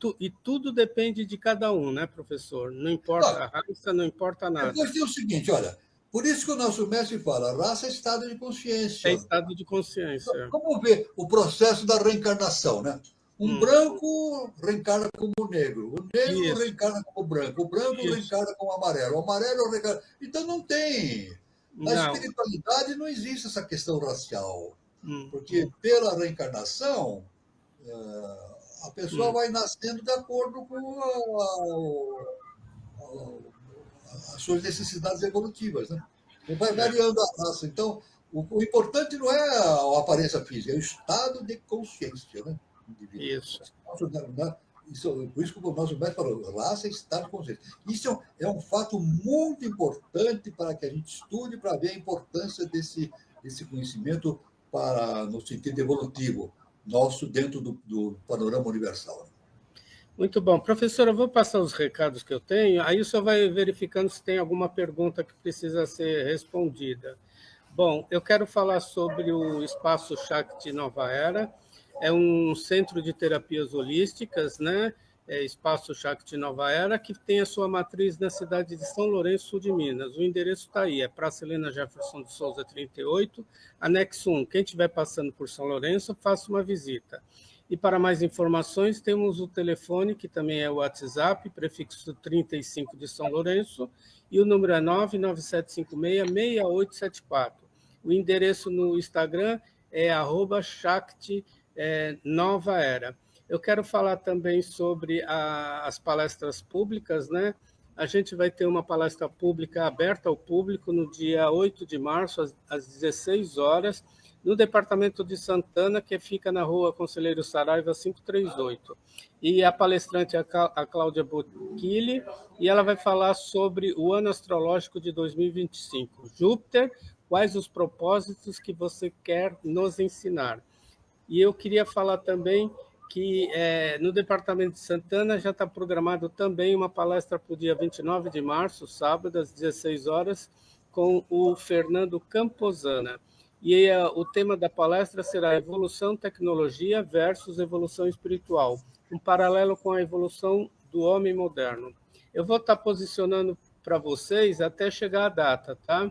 tudo depende de cada um, né, professor? Não importa a raça, não importa nada.
Depois tem o seguinte, olha, por isso que o nosso mestre fala, raça é estado de consciência.
É estado de consciência.
Vamos ver o processo da reencarnação, né? Um branco reencarna como negro, o negro reencarna como branco, o branco reencarna como amarelo, o amarelo reencarna... Então não tem... Na espiritualidade não existe essa questão racial, porque pela reencarnação a pessoa vai nascendo de acordo com as suas necessidades evolutivas, né? Vai variando a raça. Então, O importante não é a aparência física, é o estado de consciência, né?
Isso.
Por isso que o nosso mestre falou, raça é estado de consciência. Isso é um fato muito importante para que a gente estude, para ver a importância desse conhecimento no sentido evolutivo nosso dentro do panorama universal.
Muito bom. Professor, eu vou passar os recados que eu tenho, aí o senhor vai verificando se tem alguma pergunta que precisa ser respondida. Bom, eu quero falar sobre o Espaço Shakti Nova Era. É um centro de terapias holísticas, né? Espaço Shakti Nova Era, que tem a sua matriz na cidade de São Lourenço, sul de Minas. O endereço está aí, é Praça Helena Jefferson de Souza, 38, anexo 1. Quem estiver passando por São Lourenço, faça uma visita. E para mais informações, temos o telefone, que também é o WhatsApp, prefixo 35 de São Lourenço, e o número é 99756-6874. O endereço no Instagram é @Shakti Nova Era. Eu quero falar também sobre as palestras públicas, né? A gente vai ter uma palestra pública aberta ao público no dia 8 de março, às 16 horas, no departamento de Santana, que fica na rua Conselheiro Saraiva, 538. E a palestrante é a Cláudia Bocchilli, e ela vai falar sobre o ano astrológico de 2025. Júpiter, quais os propósitos que você quer nos ensinar? E eu queria falar também que no departamento de Santana já está programado também uma palestra para o dia 29 de março, sábado, às 16 horas, com o Fernando Camposana. E o tema da palestra será Evolução, Tecnologia versus Evolução Espiritual, um paralelo com a evolução do homem moderno. Eu vou estar posicionando para vocês até chegar a data, tá?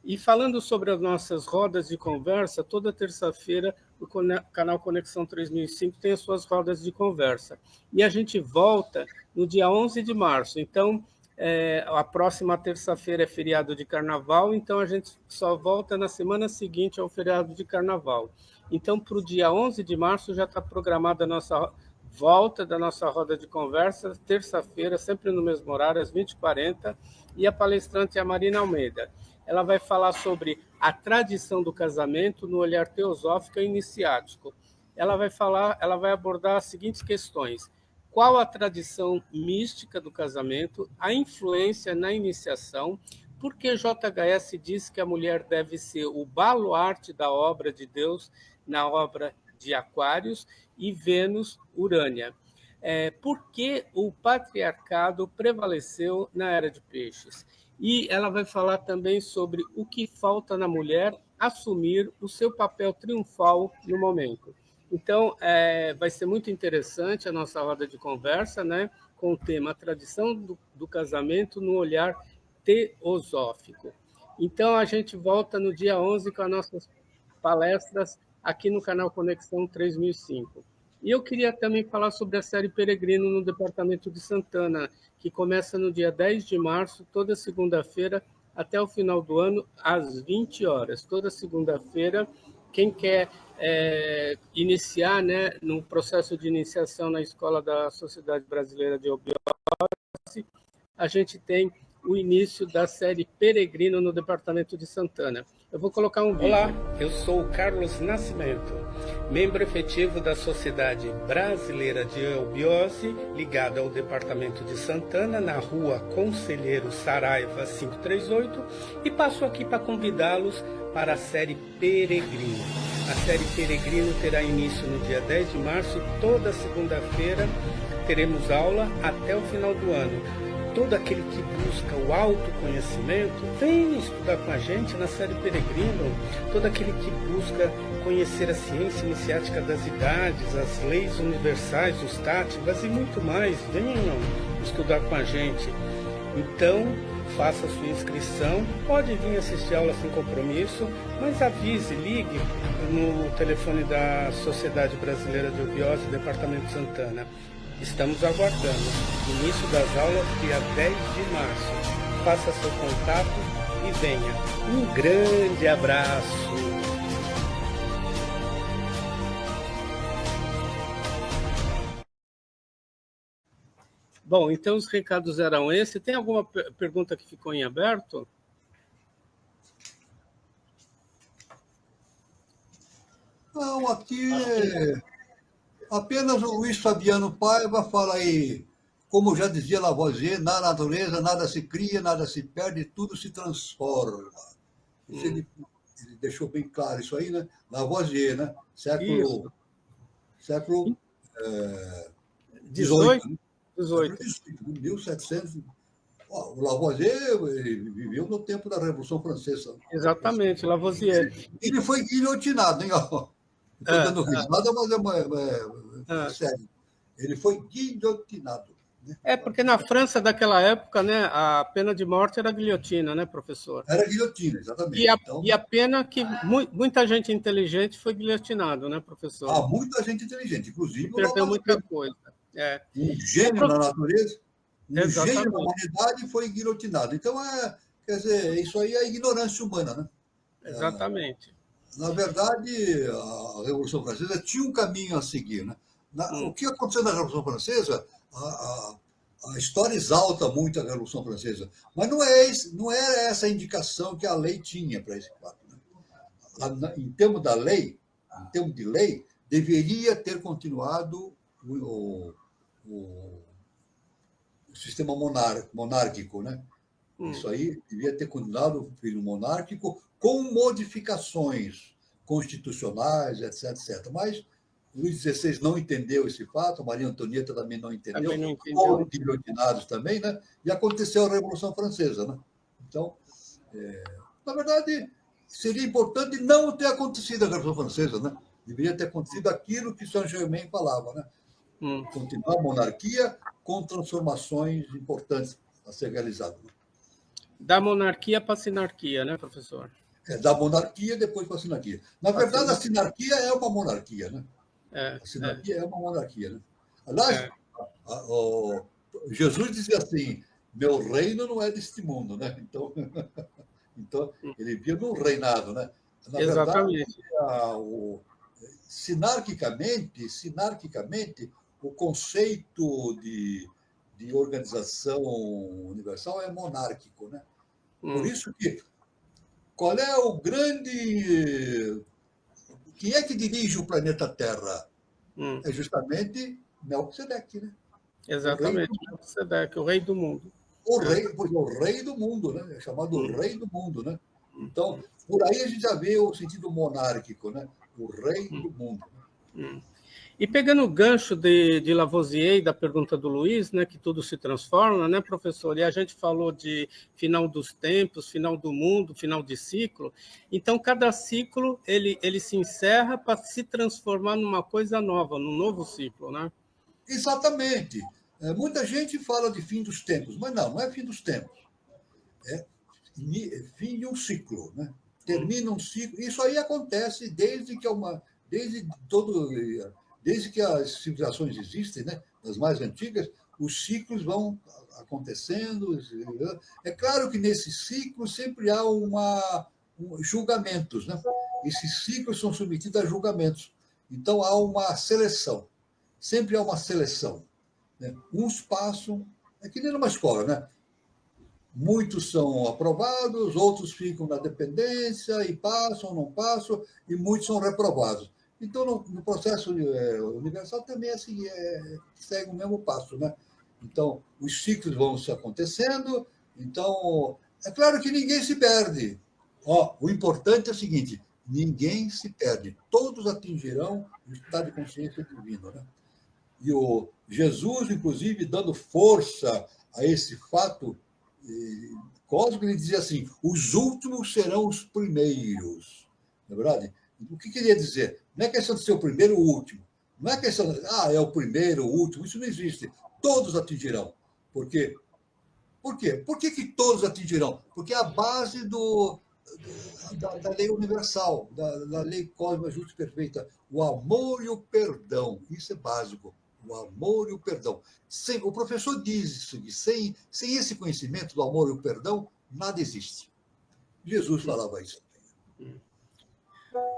E falando sobre as nossas rodas de conversa, toda terça-feira o canal Conexão 3005 tem as suas rodas de conversa. E a gente volta no dia 11 de março. Então, a próxima terça-feira é feriado de carnaval, então a gente só volta na semana seguinte ao feriado de carnaval. Então, para o dia 11 de março já está programada a nossa volta da nossa roda de conversa, terça-feira, sempre no mesmo horário, às 20h40, e a palestrante é a Marina Almeida. Ela vai falar sobre a tradição do casamento no olhar teosófico e iniciático. Ela vai abordar as seguintes questões: qual a tradição mística do casamento, a influência na iniciação, por que JHS diz que a mulher deve ser o baluarte da obra de Deus na obra de Aquários e Vênus Urânia. Por que o patriarcado prevaleceu na era de Peixes? E ela vai falar também sobre o que falta na mulher assumir o seu papel triunfal no momento. Então, vai ser muito interessante a nossa roda de conversa, né, com o tema a tradição do casamento no olhar teosófico. Então, a gente volta no dia 11 com as nossas palestras aqui no canal Conexão 3005. E eu queria também falar sobre a série Peregrino no departamento de Santana, que começa no dia 10 de março, toda segunda-feira, até o final do ano, às 20 horas. Toda segunda-feira, quem quer iniciar, né, no processo de iniciação na Escola da Sociedade Brasileira de Eubiose, a gente tem o início da série Peregrino no departamento de Santana. Eu vou colocar um vídeo. Olá, eu sou o Carlos Nascimento, membro efetivo da Sociedade Brasileira de Eubiose, ligado ao departamento de Santana, na rua Conselheiro Saraiva 538, e passo aqui para convidá-los para a série Peregrino. A série Peregrino terá início no dia 10 de março e toda segunda-feira teremos aula até o final do ano. Todo aquele que busca o autoconhecimento, vem estudar com a gente na série Peregrino. Todo aquele que busca conhecer a ciência iniciática das idades, as leis universais, os tátivas e muito mais, venham estudar com a gente. Então, faça sua inscrição, pode vir assistir a aula sem compromisso, mas avise, ligue no telefone da Sociedade Brasileira de Eubiose, Departamento de Santana. Estamos aguardando. Início das aulas, dia 10 de março. Faça seu contato e venha. Um grande abraço. Bom, então os recados eram esses. Tem alguma pergunta que ficou em aberto?
Não, aqui apenas o Luiz Fabiano Paiva fala aí, como já dizia Lavoisier, na natureza nada se cria, nada se perde, tudo se transforma. Ele deixou bem claro isso aí, né? Lavoisier, né? Século XVIII,
18.
né?
18.
Século XVIII, 1700. O Lavoisier ele viveu no tempo da Revolução Francesa.
Exatamente, Lavoisier.
Ele foi guilhotinado, hein? Estou dando risada, mas é sério. Ele foi guilhotinado. Né?
Porque na França daquela época, né, a pena de morte era guilhotina, né, professor?
Era guilhotina, exatamente.
E a pena que muita gente inteligente foi guilhotinado, né, professor?
Há muita gente inteligente, inclusive o
perdeu muita
Lavoisier.
coisa.
Um gênio na natureza,
Exatamente.
Gênio da humanidade foi guilhotinado. Então, quer dizer, isso aí é ignorância humana, né?
Exatamente.
Na verdade, a Revolução Francesa tinha um caminho a seguir, né? O que aconteceu na Revolução Francesa, a história exalta muito a Revolução Francesa, mas não era essa a indicação que a lei tinha para esse fato. Né? Em termos da lei, em termos de lei, deveria ter continuado o sistema monárquico, né? Isso aí devia ter continuado o período monárquico com modificações constitucionais, etc, etc. Mas Luís XVI não entendeu esse fato, Maria Antonieta também não entendeu, foram guilhotinados também, né? E aconteceu a Revolução Francesa, né? Então, na verdade, seria importante não ter acontecido a Revolução Francesa, né? Deveria ter acontecido aquilo que Saint-Germain falava, né? Continuar a monarquia com transformações importantes a ser realizadas.
Da monarquia para a sinarquia, né, professor?
Da monarquia depois para a sinarquia. Na verdade, a sinarquia é uma monarquia, né? A sinarquia é uma monarquia, né? Aliás, Jesus dizia assim, meu reino não é deste mundo, né? Então ele via num reinado, né? Na
Exatamente.
verdade, sinarquicamente, o conceito de organização universal é monárquico, né? Por isso que qual é o grande... Quem é que dirige o planeta Terra? É justamente Melquisedeque, né?
Exatamente, Melquisedeque, o rei do mundo.
O rei do mundo, né? É chamado rei do mundo, né? Então, por aí a gente já vê o sentido monárquico, né? O rei do mundo.
E pegando o gancho de Lavoisier e da pergunta do Luiz, né, que tudo se transforma, né, professor? E a gente falou de final dos tempos, final do mundo, final de ciclo. Então, cada ciclo ele se encerra para se transformar numa coisa nova, num novo ciclo, né?
Exatamente. Muita gente fala de fim dos tempos, mas não é fim dos tempos. É fim de um ciclo, né? Termina um ciclo. Isso aí acontece desde que as civilizações existem, né? As mais antigas, os ciclos vão acontecendo. É claro que nesses ciclos sempre há julgamentos, né? Esses ciclos são submetidos a julgamentos. Então há uma seleção. Sempre há uma seleção. Né? Uns passam, é que nem numa escola, né? Muitos são aprovados, outros ficam na dependência e passam, não passam, e muitos são reprovados. Então, no processo universal também é assim, segue o mesmo passo, né? Então, os ciclos vão se acontecendo, então, é claro que ninguém se perde. O importante é o seguinte, ninguém se perde, todos atingirão o estado de consciência divino, né? E o Jesus, inclusive, dando força a esse fato cósmico, ele dizia assim, os últimos serão os primeiros. Não é verdade? O que queria dizer? Não é questão de ser o primeiro ou o último. Não é questão de, é o primeiro, o último. Isso não existe. Todos atingirão. Por quê? Por quê? Por que todos atingirão? Porque é a base da lei universal, da lei cósmica justa e perfeita. O amor e o perdão. Isso é básico. O amor e o perdão. O professor diz isso, sem esse conhecimento do amor e o perdão, nada existe. Jesus falava isso.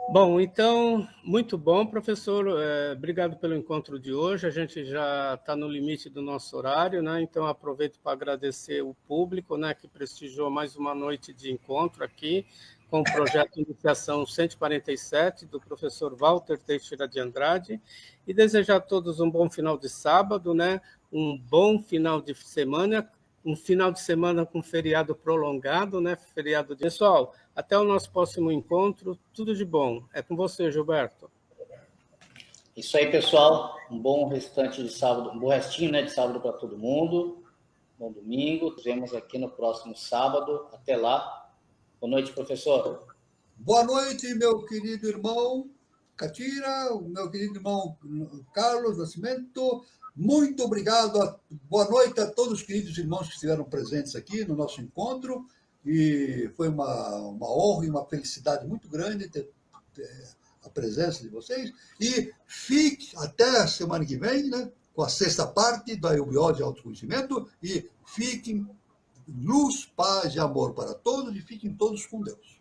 Bom, então, muito bom, professor. Obrigado pelo encontro de hoje. A gente já está no limite do nosso horário, né? Então, aproveito para agradecer o público, né, que prestigiou mais uma noite de encontro aqui, com o projeto de iniciação 147 do professor Walter Teixeira de Andrade, e desejar a todos um bom final de sábado, né? Um bom final de semana, um final de semana com feriado prolongado, né? Feriado de... Pessoal, até o nosso próximo encontro, tudo de bom. É com você, Gilberto.
Isso aí, pessoal. Um bom restante de sábado, um bom restinho, né, de sábado para todo mundo. Bom domingo. Nos vemos aqui no próximo sábado. Até lá. Boa noite, professor.
Boa noite, meu querido irmão Catira, meu querido irmão Carlos Nascimento. Muito obrigado. Boa noite a todos os queridos irmãos que estiveram presentes aqui no nosso encontro. E foi uma honra e uma felicidade muito grande ter a presença de vocês. E fique até a semana que vem, né, com a sexta parte da Eubiose de Autoconhecimento. E fiquem luz, paz e amor para todos e fiquem todos com Deus.